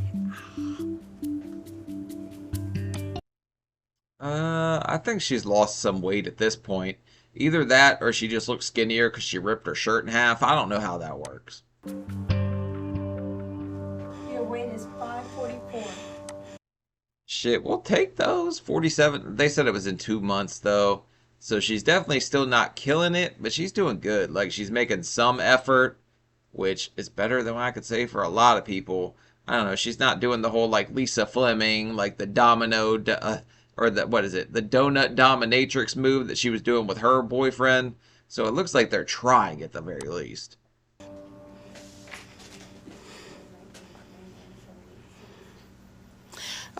I think she's lost some weight at this point. Either that or she just looks skinnier because she ripped her shirt in half. I don't know how that works. Your weight is 544. Shit, we'll take those. 47. They said it was in 2 months, though. So she's definitely still not killing it, but she's doing good. Like, she's making some effort, which is better than what I could say for a lot of people. I don't know. She's not doing the whole, like, Lisa Fleming, like the domino... or the, what is it, the donut dominatrix move that she was doing with her boyfriend. So it looks like they're trying at the very least.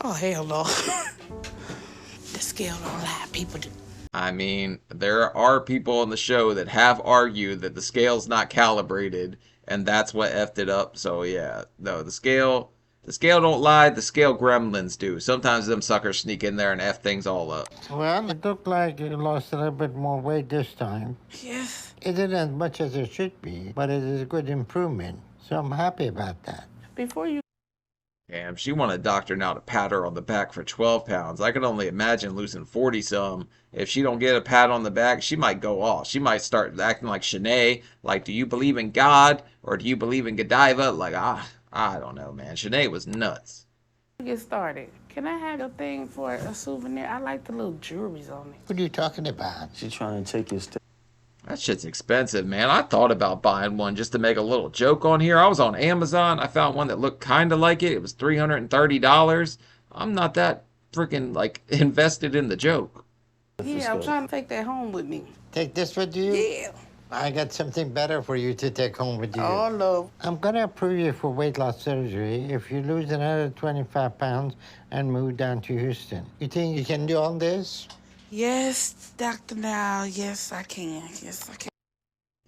Oh, hell no. The scale don't lie. People do. I mean, there are people in the show that have argued that the scale's not calibrated, and that's what effed it up. So yeah, no, the scale don't lie. The scale gremlins do. Sometimes them suckers sneak in there and f things all up. Well, it looked like you lost a little bit more weight this time. Yes. It isn't as much as it should be, but it is a good improvement. So I'm happy about that. Before you Damn, she wanted a doctor now to pat her on the back for 12 pounds. I can only imagine losing 40 some. If she don't get a pat on the back, she might go off. She might start acting like Shanae. Like, do you believe in God? Or do you believe in Godiva? Like, I don't know, man. Shanae was nuts. get started, can I have your thing for a souvenir? I like the little jewelries on it. What are you talking about? She's trying to take your step. That shit's expensive, man. I thought about buying one just to make a little joke on here. I was on Amazon. I found one that looked kind of like it. It was $330. I'm not that freaking, like, invested in the joke. Yeah, I'm trying to take that home with me. Take this with you? Yeah. I got something better for you to take home with you. Oh, no. I'm gonna approve you for weight loss surgery if you lose another 25 pounds and move down to Houston. You think you can do all this? Yes, Dr. Now. Yes, I can. Yes, I can.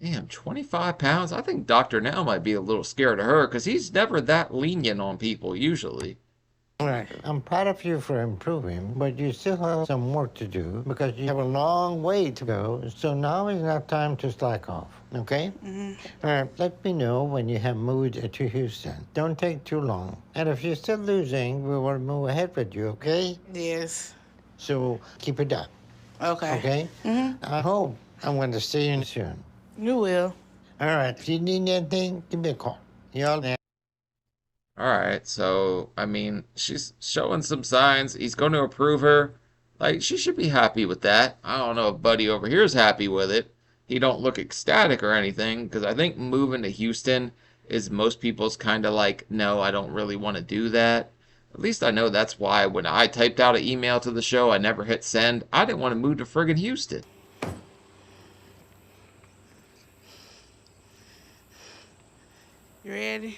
Damn, 25 pounds? I think Dr. Now might be a little scared of her because he's never that lenient on people, usually. All right, I'm proud of you for improving, but you still have some work to do because you have a long way to go. So now is not time to slack off, okay? All right, let me know when you have moved to Houston. Don't take too long. And if you're still losing, we will move ahead with you, okay? Yes. So keep it up, Okay. okay? I hope I'm going to see you soon. You will. All right, if you need anything, give me a call. Y'all there. Alright, so, I mean, she's showing some signs. He's going to approve her. Like, she should be happy with that. I don't know if Buddy over here is happy with it. He don't look ecstatic or anything, because I think moving to Houston is most people's kind of like, no, I don't really want to do that. At least I know that's why when I typed out an email to the show, I never hit send. I didn't want to move to friggin' Houston. You ready?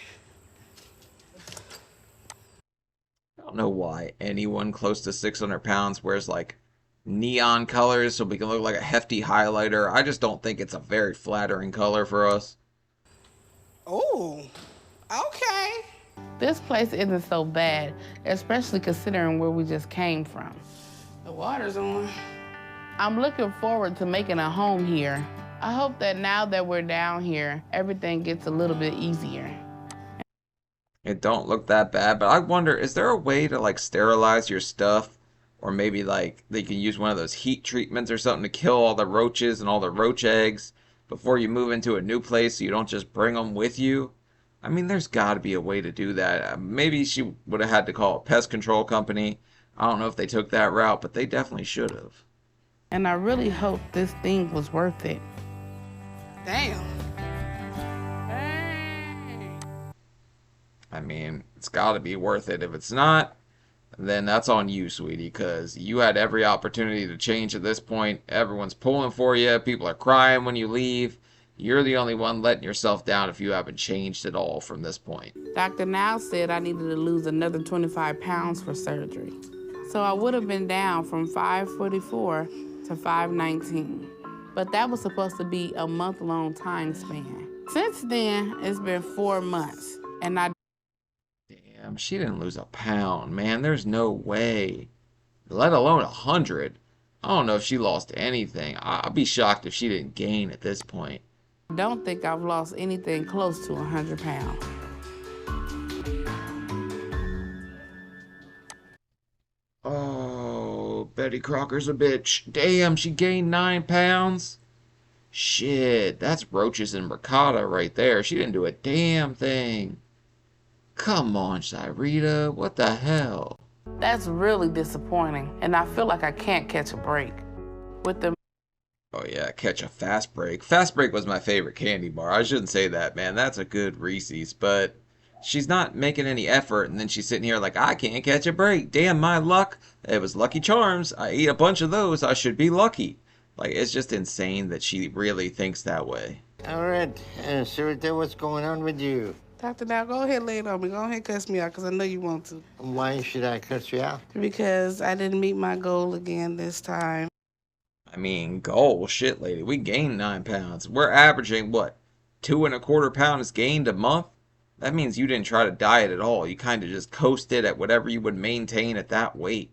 I don't know why anyone close to 600 pounds wears like neon colors so we can look like a hefty highlighter. I just don't think it's a very flattering color for us. Oh, okay. This place isn't so bad, especially considering where we just came from. The water's on. I'm looking forward to making a home here. I hope that now that we're down here, everything gets a little bit easier. It don't look that bad, but I wonder, is there a way to like sterilize your stuff? Or maybe like they can use one of those heat treatments or something to kill all the roaches and all the roach eggs before you move into a new place so you don't just bring them with you? I mean, there's got to be a way to do that. Maybe she would have had to call a pest control company. I don't know if they took that route, but they definitely should have. And I really hope this thing was worth it. Damn. I mean, it's got to be worth it. If it's not, then that's on you, sweetie, because you had every opportunity to change at this point. Everyone's pulling for you. People are crying when you leave. You're the only one letting yourself down if you haven't changed at all from this point. Dr. Now said I needed to lose another 25 pounds for surgery. So I would have been down from 544 to 519. But that was supposed to be a month-long time span. Since then, it's been 4 months, and I... Damn, she didn't lose a pound, man. There's no way. Let alone 100. I don't know if she lost anything. I'd be shocked if she didn't gain at this point. don't think I've lost anything close to 100 pounds. Oh, Betty Crocker's a bitch. Damn, she gained 9 pounds? Shit, that's roaches and ricotta right there. She didn't do a damn thing. Come on, Syreeta, what the hell? That's really disappointing, and I feel like I can't catch a break. With the Oh yeah, catch a fast break. Fast break was my favorite candy bar. I shouldn't say that, man. That's a good Reese's, but she's not making any effort, and then she's sitting here like, I can't catch a break. Damn my luck. It was Lucky Charms. I ate a bunch of those. I should be lucky. Like, it's just insane that she really thinks that way. All right, Syreeta, what's going on with you? Dr. Now, go ahead, lay it on me. Go ahead, cuss me out, because I know you want to. Why should I cut you out? Because I didn't meet my goal again this time. I mean, goal, shit, lady. We gained 9 pounds. We're averaging, what, 2.25 pounds gained a month? That means you didn't try to diet at all. You kind of just coasted at whatever you would maintain at that weight.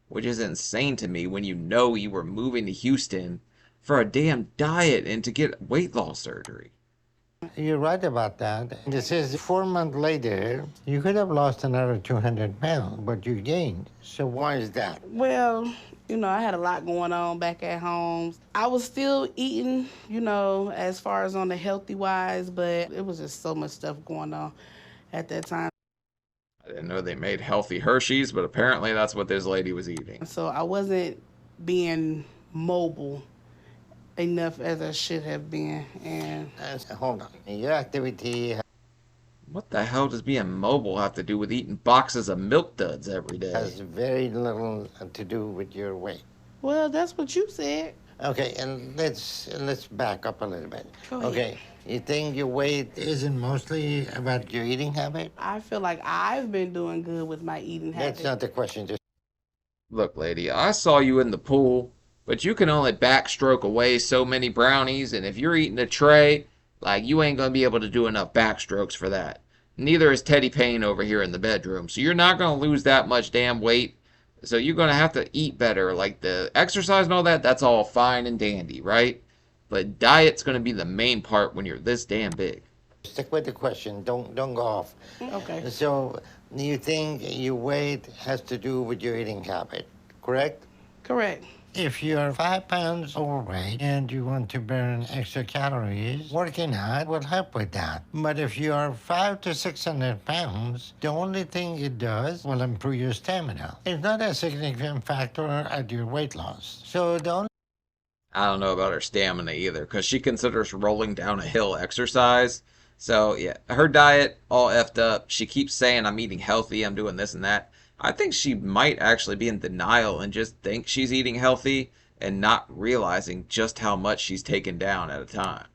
Which is insane to me when you know you were moving to Houston for a damn diet and to get weight loss surgery. You're right about that. This is 4 months later, you could have lost another 200 pounds, but you gained. So why is that? Well, I had a lot going on back at home. I was still eating, as far as on the healthy wise, but it was just so much stuff going on at that time. I didn't know they made healthy Hershey's, but apparently that's what this lady was eating. So I wasn't being mobile enough as I should have been. And hold on. Your activity What the hell does being mobile have to do with eating boxes of Milk Duds every day? has very little to do with your weight. well, that's what you said. Okay, and let's back up a little bit. Go ahead. Okay, you think your weight isn't mostly about your eating habit? I feel like I've been doing good with my eating habits. That's not the question. Just Look, lady, I saw you in the pool, but you can only backstroke away so many brownies, and if you're eating a tray, like, you ain't gonna be able to do enough backstrokes for that. Neither is Teddy Payne over here in the bedroom, so you're not gonna lose that much damn weight. So you're gonna have to eat better. Like, the exercise and all that, that's all fine and dandy, right? But diet's gonna be the main part when you're this damn big. stick with the question. Don't go off. Okay. So you think your weight has to do with your eating habit, correct? Correct. If you're 5 pounds overweight and you want to burn extra calories, working out will help with that. But if you are 500 to 600 pounds, the only thing it does will improve your stamina. It's not a significant factor at your weight loss. So the only I don't know about her stamina either, because she considers rolling down a hill exercise. So, yeah, her diet all effed up. She keeps saying, I'm eating healthy, I'm doing this and that. I think she might actually be in denial and just think she's eating healthy and not realizing just how much she's taken down at a time.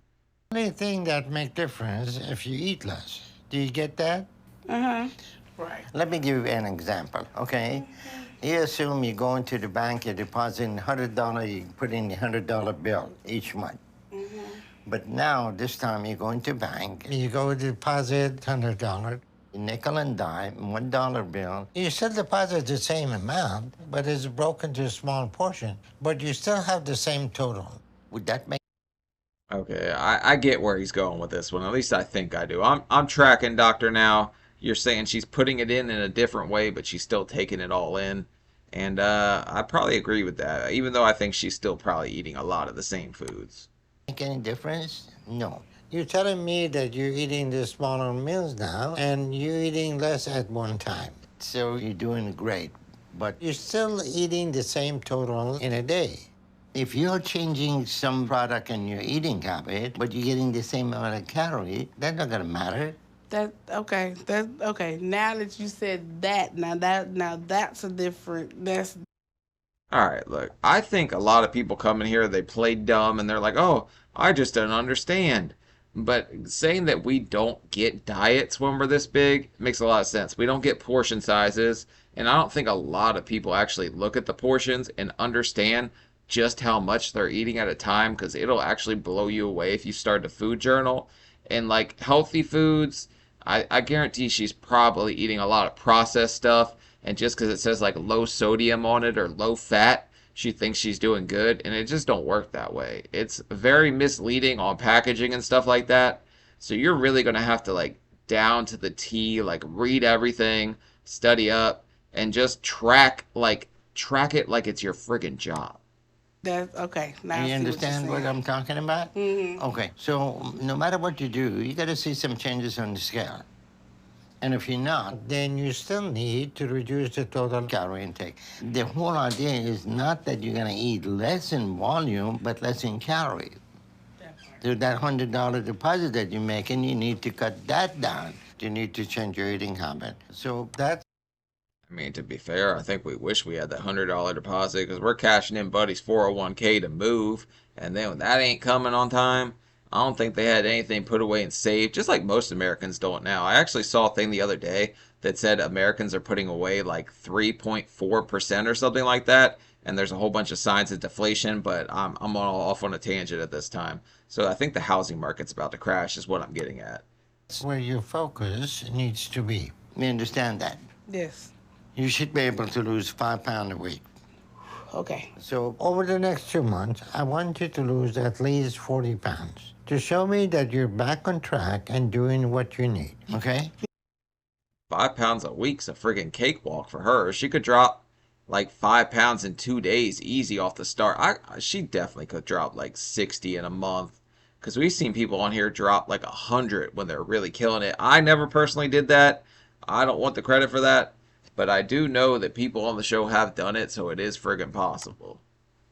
only thing that makes difference if you eat less. Do you get that? Uh-huh. Right. Let me give you an example, okay? You assume you go into the bank, you deposit $100, you put in a $100 bill each month. But now, this time, you go into bank, you go deposit $100, nickel and dime, $1 bill. You still deposit the same amount, but it's broken to a small portion. But you still have the same total. Would that make Okay, I get where he's going with this one. At least I think I do. I'm tracking Doctor now. You're saying she's putting it in a different way, but she's still taking it all in. And I probably agree with that, even though I think she's still probably eating a lot of the same foods. any difference? No. You're telling me that you're eating the smaller meals now, and you're eating less at one time. So you're doing great, but you're still eating the same total in a day. If you're changing some product in your eating habit, but you're getting the same amount of calories, that's not gonna matter. That's okay. Now that you said that, now that's a different. That's Alright, look, I think a lot of people come in here, they play dumb, and they're like, oh, I just don't understand. But saying that we don't get diets when we're this big makes a lot of sense. We don't get portion sizes, and I don't think a lot of people actually look at the portions and understand just how much they're eating at a time, because it'll actually blow you away if you start a food journal. And like healthy foods, I guarantee she's probably eating a lot of processed stuff, and just because it says like low sodium on it or low fat, she thinks she's doing good, and it just don't work that way. It's very misleading on packaging and stuff like that. So you're really gonna have to like down to the T, like read everything, study up, and just track it like it's your friggin' job. that's okay. Now I see You understand what what I'm talking about? Mm-hmm. Okay, so no matter what you do, you gotta see some changes on the scale. And if you're not, then you still need to reduce the total calorie intake. The whole idea is not that you're gonna eat less in volume, but less in calories. So that $100 deposit that you're making, you need to cut that down. You need to change your eating habit. So that's I mean, to be fair, I think we wish we had that $100 deposit because we're cashing in Buddy's 401k to move, and then when that ain't coming on time, I don't think they had anything put away and saved, just like most Americans don't now. I actually saw a thing the other day that said Americans are putting away like 3.4% or something like that. And there's a whole bunch of signs of deflation, but I'm all off on a tangent at this time. So I think the housing market's about to crash is what I'm getting at. Where your focus needs to be. You understand that? Yes. You should be able to lose 5 pounds a week. Okay. So over the next 2 months, I want you to lose at least 40 pounds to show me that you're back on track and doing what you need, okay? 5 pounds a week's a friggin' cakewalk for her. She could drop like 5 pounds in 2 days easy off the start. She definitely could drop like 60 in a month. Because we've seen people on here drop like 100 when they're really killing it. I never personally did that. I don't want the credit for that. But I do know that people on the show have done it, so it is friggin' possible.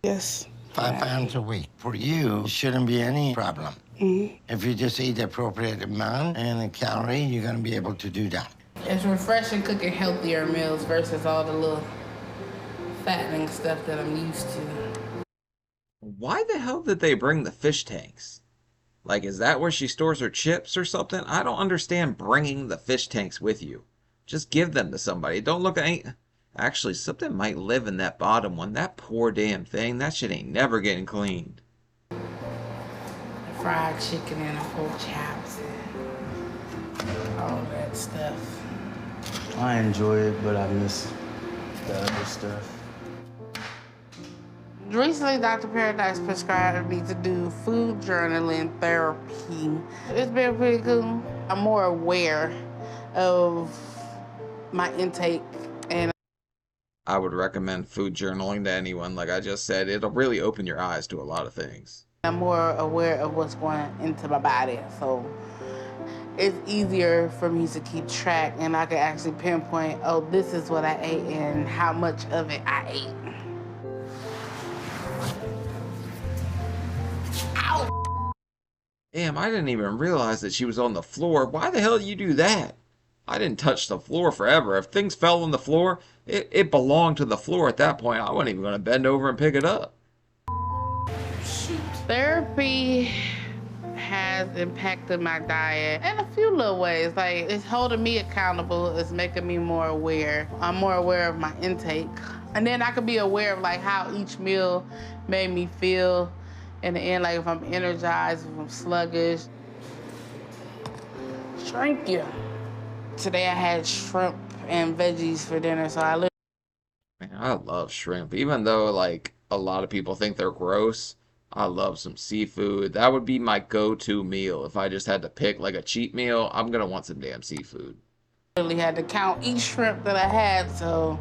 Yes. 5 pounds a week. For you, it shouldn't be any problem. If you just eat the appropriate amount and a calorie, you're going to be able to do that. It's refreshing cooking healthier meals versus all the little fattening stuff that I'm used to. Why the hell did they bring the fish tanks? Like, is that where she stores her chips or something? I don't understand bringing the fish tanks with you. Just give them to somebody. Don't look at... Actually, something might live in that bottom one. That poor damn thing. That shit ain't never getting cleaned. Fried chicken and pork chops and all that stuff. I enjoy it, but I miss the other stuff. Recently, Dr. Paradise prescribed me to do food journaling therapy. It's been pretty cool. I'm more aware of my intake, and I would recommend food journaling to anyone. Like I just said, it'll really open your eyes to a lot of things. I'm more aware of what's going into my body, so it's easier for me to keep track, and I can actually pinpoint, oh, this is what I ate and how much of it I ate. Ow! Damn, I didn't even realize that she was on the floor. Why the hell did you do that? I didn't touch the floor forever. If things fell on the floor, it belonged to the floor at that point. I wasn't even going to bend over and pick it up. Shoot. Therapy has impacted my diet in a few little ways. Like, it's holding me accountable. It's making me more aware. I'm more aware of my intake. And then I can be aware of like how each meal made me feel in the end, like if I'm energized, if I'm sluggish. Thank you. Today I had shrimp and veggies for dinner, so I Man, I love shrimp. Even though, like, a lot of people think they're gross, I love some seafood. That would be my go-to meal. If I just had to pick, like, a cheat meal, I'm gonna want some damn seafood. literally had to count each shrimp that I had, so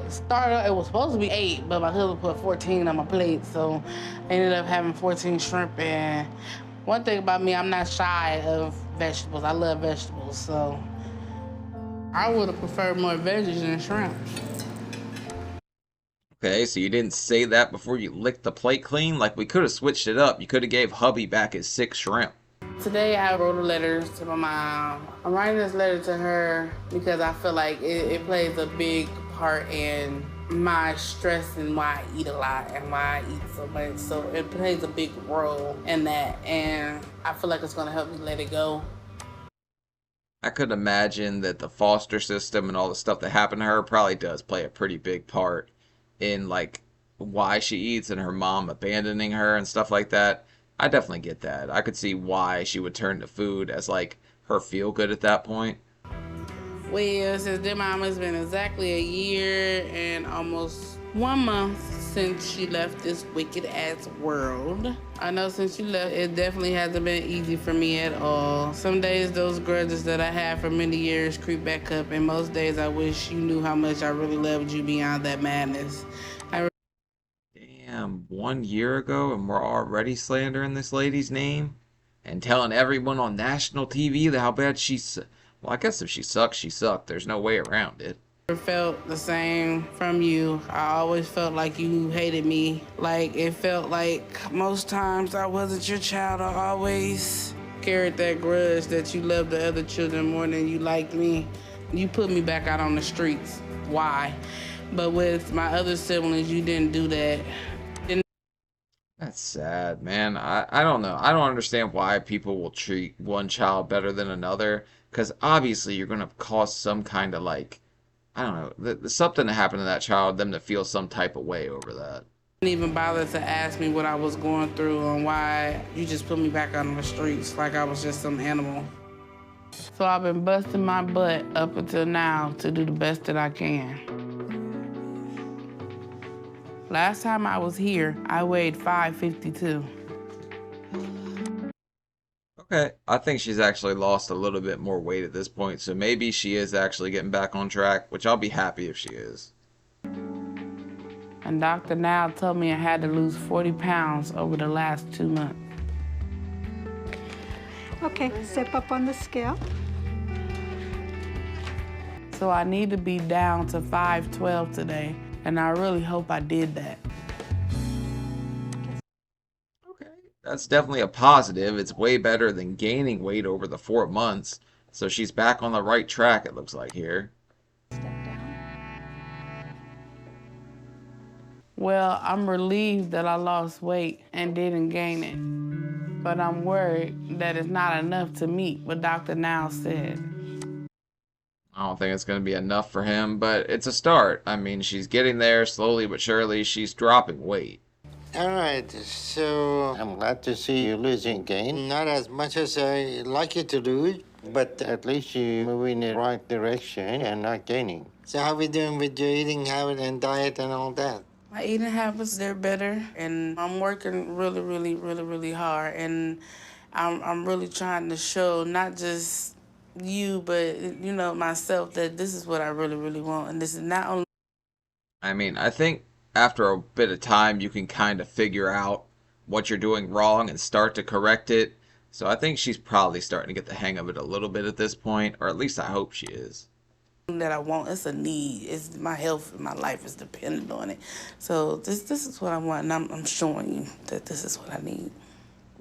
it was supposed to be 8, but my husband put 14 on my plate, so I ended up having 14 shrimp. And one thing about me, I'm not shy of vegetables. I love vegetables, so I would have preferred more veggies than shrimp. Okay, so you didn't say that before you licked the plate clean? Like, we could have switched it up. You could have gave hubby back his 6 shrimp. Today I wrote a letter to my mom. I'm writing this letter to her because I feel like it plays a big part in my stress and why I eat a lot and why I eat so much. So it plays a big role in that, and I feel like it's gonna help me let it go. I could imagine that the foster system and all the stuff that happened to her probably does play a pretty big part in, like, why she eats and her mom abandoning her and stuff like that. I definitely get that. I could see why she would turn to food as, like, her feel-good at that point. Well, since their mom, has been exactly a year and almost 1 month since she left this wicked-ass world. I know since she left, it definitely hasn't been easy for me at all. Some days, those grudges that I had for many years creep back up, and most days I wish you knew how much I really loved you beyond that madness. Damn, 1 year ago and we're already slandering this lady's name? And telling everyone on national TV that how bad she's... Well, I guess if she sucks, she sucked. There's no way around it. I felt the same from you. I always felt like you hated me. Like, it felt like most times I wasn't your child. I always carried that grudge that you loved the other children more than you liked me. You put me back out on the streets. Why? But with my other siblings, you didn't do that. That's sad, man. I don't know. I don't understand why people will treat one child better than another. Because obviously you're going to cause some kind of like, I don't know, something to happen to that child, them to feel some type of way over that. Didn't even bother to ask me what I was going through and why you just put me back out on the streets like I was just some animal. So I've been busting my butt up until now to do the best that I can. Last time I was here, I weighed 552. Okay, I think she's actually lost a little bit more weight at this point, so maybe she is actually getting back on track, which I'll be happy if she is. And Dr. Now told me I had to lose 40 pounds over the last 2 months. Okay, step up on the scale. So I need to be down to 512 today, and I really hope I did that. Okay, that's definitely a positive. It's way better than gaining weight over the 4 months, so she's back on the right track, it looks like here. Well, I'm relieved that I lost weight and didn't gain it. But I'm worried that it's not enough to meet what Dr. Now said. I don't think it's going to be enough for him, but it's a start. I mean, she's getting there slowly but surely. She's dropping weight. All right, so I'm glad to see you losing gain. Not as much as I like you to lose, but at least you move in the right direction and not gaining. So how we doing with your eating habit and diet and all that? My eating habits, they're better, and I'm working really hard, and I'm really trying to show not just you, but, you know, myself, that this is what I really want, and this is not only... I mean, I think after a bit of time, you can kind of figure out what you're doing wrong and start to correct it. So I think she's probably starting to get the hang of it a little bit at this point, or at least I hope she is. That I want, it's a need. It's my health and my life is dependent on it. So this is what I want, and I'm showing you that this is what I need.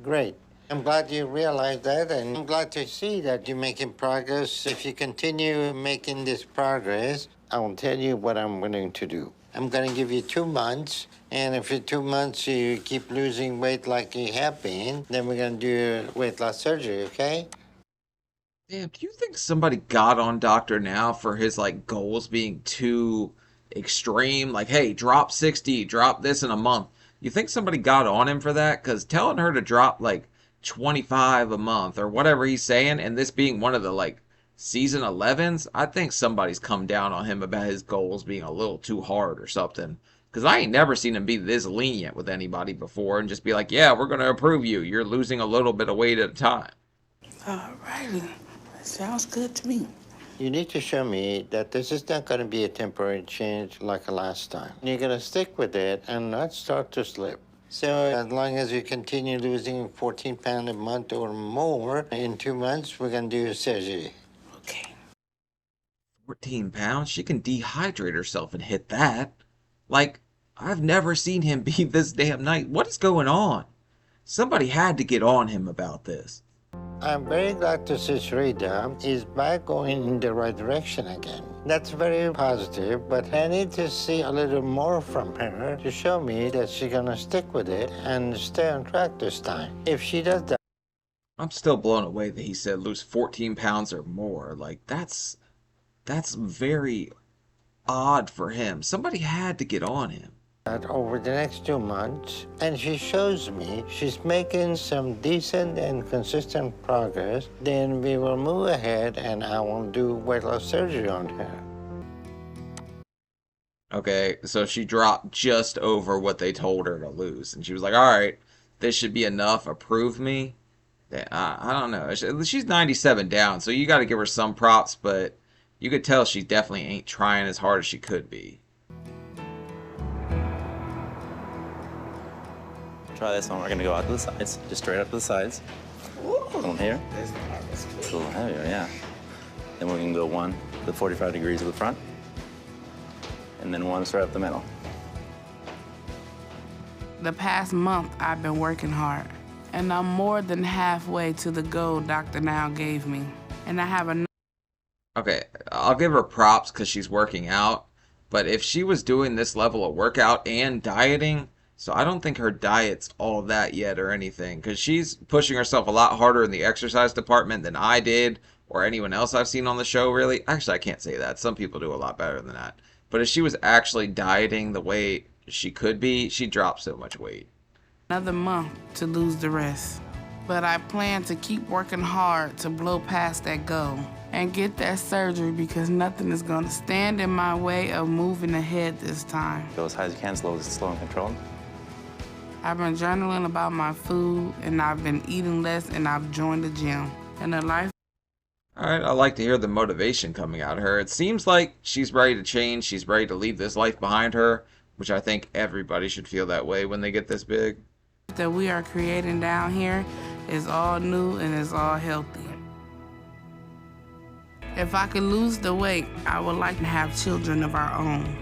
Great. I'm glad you realized that, and I'm glad to see that you're making progress. If you continue making this progress, I will tell you what I'm willing to do. I'm going to give you 2 months, and if in 2 months you keep losing weight like you have been, then we're going to do weight loss surgery, okay? Damn, do you think somebody got on Dr. Now for his, like, goals being too extreme? Like, hey, drop 60, drop this in a month. You think somebody got on him for that? Because telling her to drop, like, 25 a month or whatever he's saying, and this being one of the, like, season 11s, I think somebody's come down on him about his goals being a little too hard or something. Because I ain't never seen him be this lenient with anybody before and just be like, yeah, we're going to approve you. You're losing a little bit of weight at a time. All righty. Sounds good to me. You need to show me that this is not going to be a temporary change like last time. You're going to stick with it and not start to slip. So as long as you continue losing 14 pounds a month or more, in 2 months, we're going to do surgery. Okay. 14 pounds? She can dehydrate herself and hit that. Like, I've never seen him be this damn nice. What is going on? Somebody had to get on him about this. I'm very glad to see Syreeta is back going in the right direction again. That's very positive, but I need to see a little more from her to show me that she's gonna stick with it and stay on track this time. If she does that, I'm still blown away that he said lose 14 pounds or more. Like, that's very odd for him. Somebody had to get on him. over the next 2 months, and she shows me she's making some decent and consistent progress, then we will move ahead and I will do weight loss surgery on her. Okay, so she dropped just over what they told her to lose. And she was like, all right, this should be enough. Approve me. I don't know. She's 97 down, so you got to give her some props, but you could tell she definitely ain't trying as hard as she could be. Try this one. We're gonna go out to the sides, just straight up to the sides. One here. It's a little heavier, yeah. Then we can go one to 45 degrees to the front, and then one straight up the middle. The past month, I've been working hard, and I'm more than halfway to the goal Dr. Now gave me. And I have a... Okay, I'll give her props because she's working out, but if she was doing this level of workout and dieting, so I don't think her diet's all that yet or anything, because she's pushing herself a lot harder in the exercise department than I did or anyone else I've seen on the show, really. Actually, I can't say that. Some people do a lot better than that. But if she was actually dieting the way she could be, she'd drop so much weight. Another month to lose the rest. But I plan to keep working hard to blow past that goal and get that surgery because nothing is going to stand in my way of moving ahead this time. Go as high as you can, slow and controlled. I've been journaling about my food, and I've been eating less, and I've joined the gym. And the life. All right, I like to hear the motivation coming out of her. It seems like she's ready to change. She's ready to leave this life behind her, which I think everybody should feel that way when they get this big. That we are creating down here is all new and is all healthy. If I could lose the weight, I would like to have children of our own.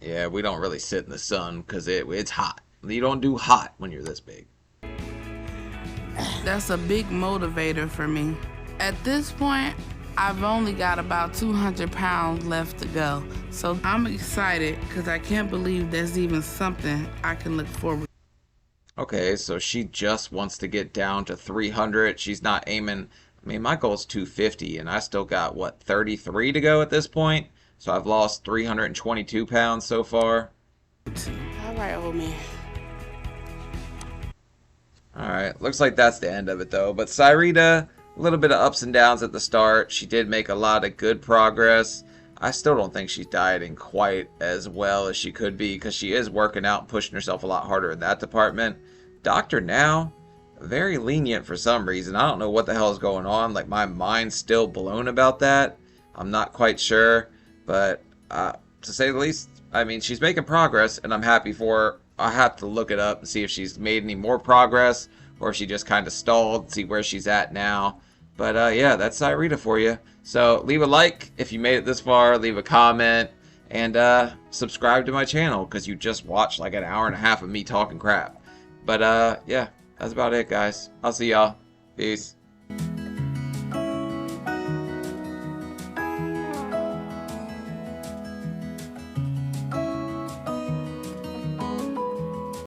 Yeah, we don't really sit in the sun because it's hot. You don't do hot when you're this big. That's a big motivator for me. At this point, I've only got about 200 pounds left to go. So I'm excited because I can't believe there's even something I can look forward to. Okay, so she just wants to get down to 300. She's not aiming. I mean, my goal is 250, and I still got, what, 33 to go at this point? So I've lost 322 pounds so far. All right, old man. Alright, looks like that's the end of it, though. But Syreeta, a little bit of ups and downs at the start. She did make a lot of good progress. I still don't think she's dieting quite as well as she could be because she is working out and pushing herself a lot harder in that department. Doctor now, very lenient for some reason. I don't know what the hell is going on. Like, my mind's still blown about that. I'm not quite sure. But to say the least, I mean, she's making progress, and I'm happy for her. I have to look it up and see if she's made any more progress or if she just kind of stalled, see where she's at now. But yeah, that's Syreeta for you. So leave a like if you made it this far, leave a comment, and subscribe to my channel because you just watched like an hour and a half of me talking crap. But yeah, that's about it, guys. I'll see y'all. Peace.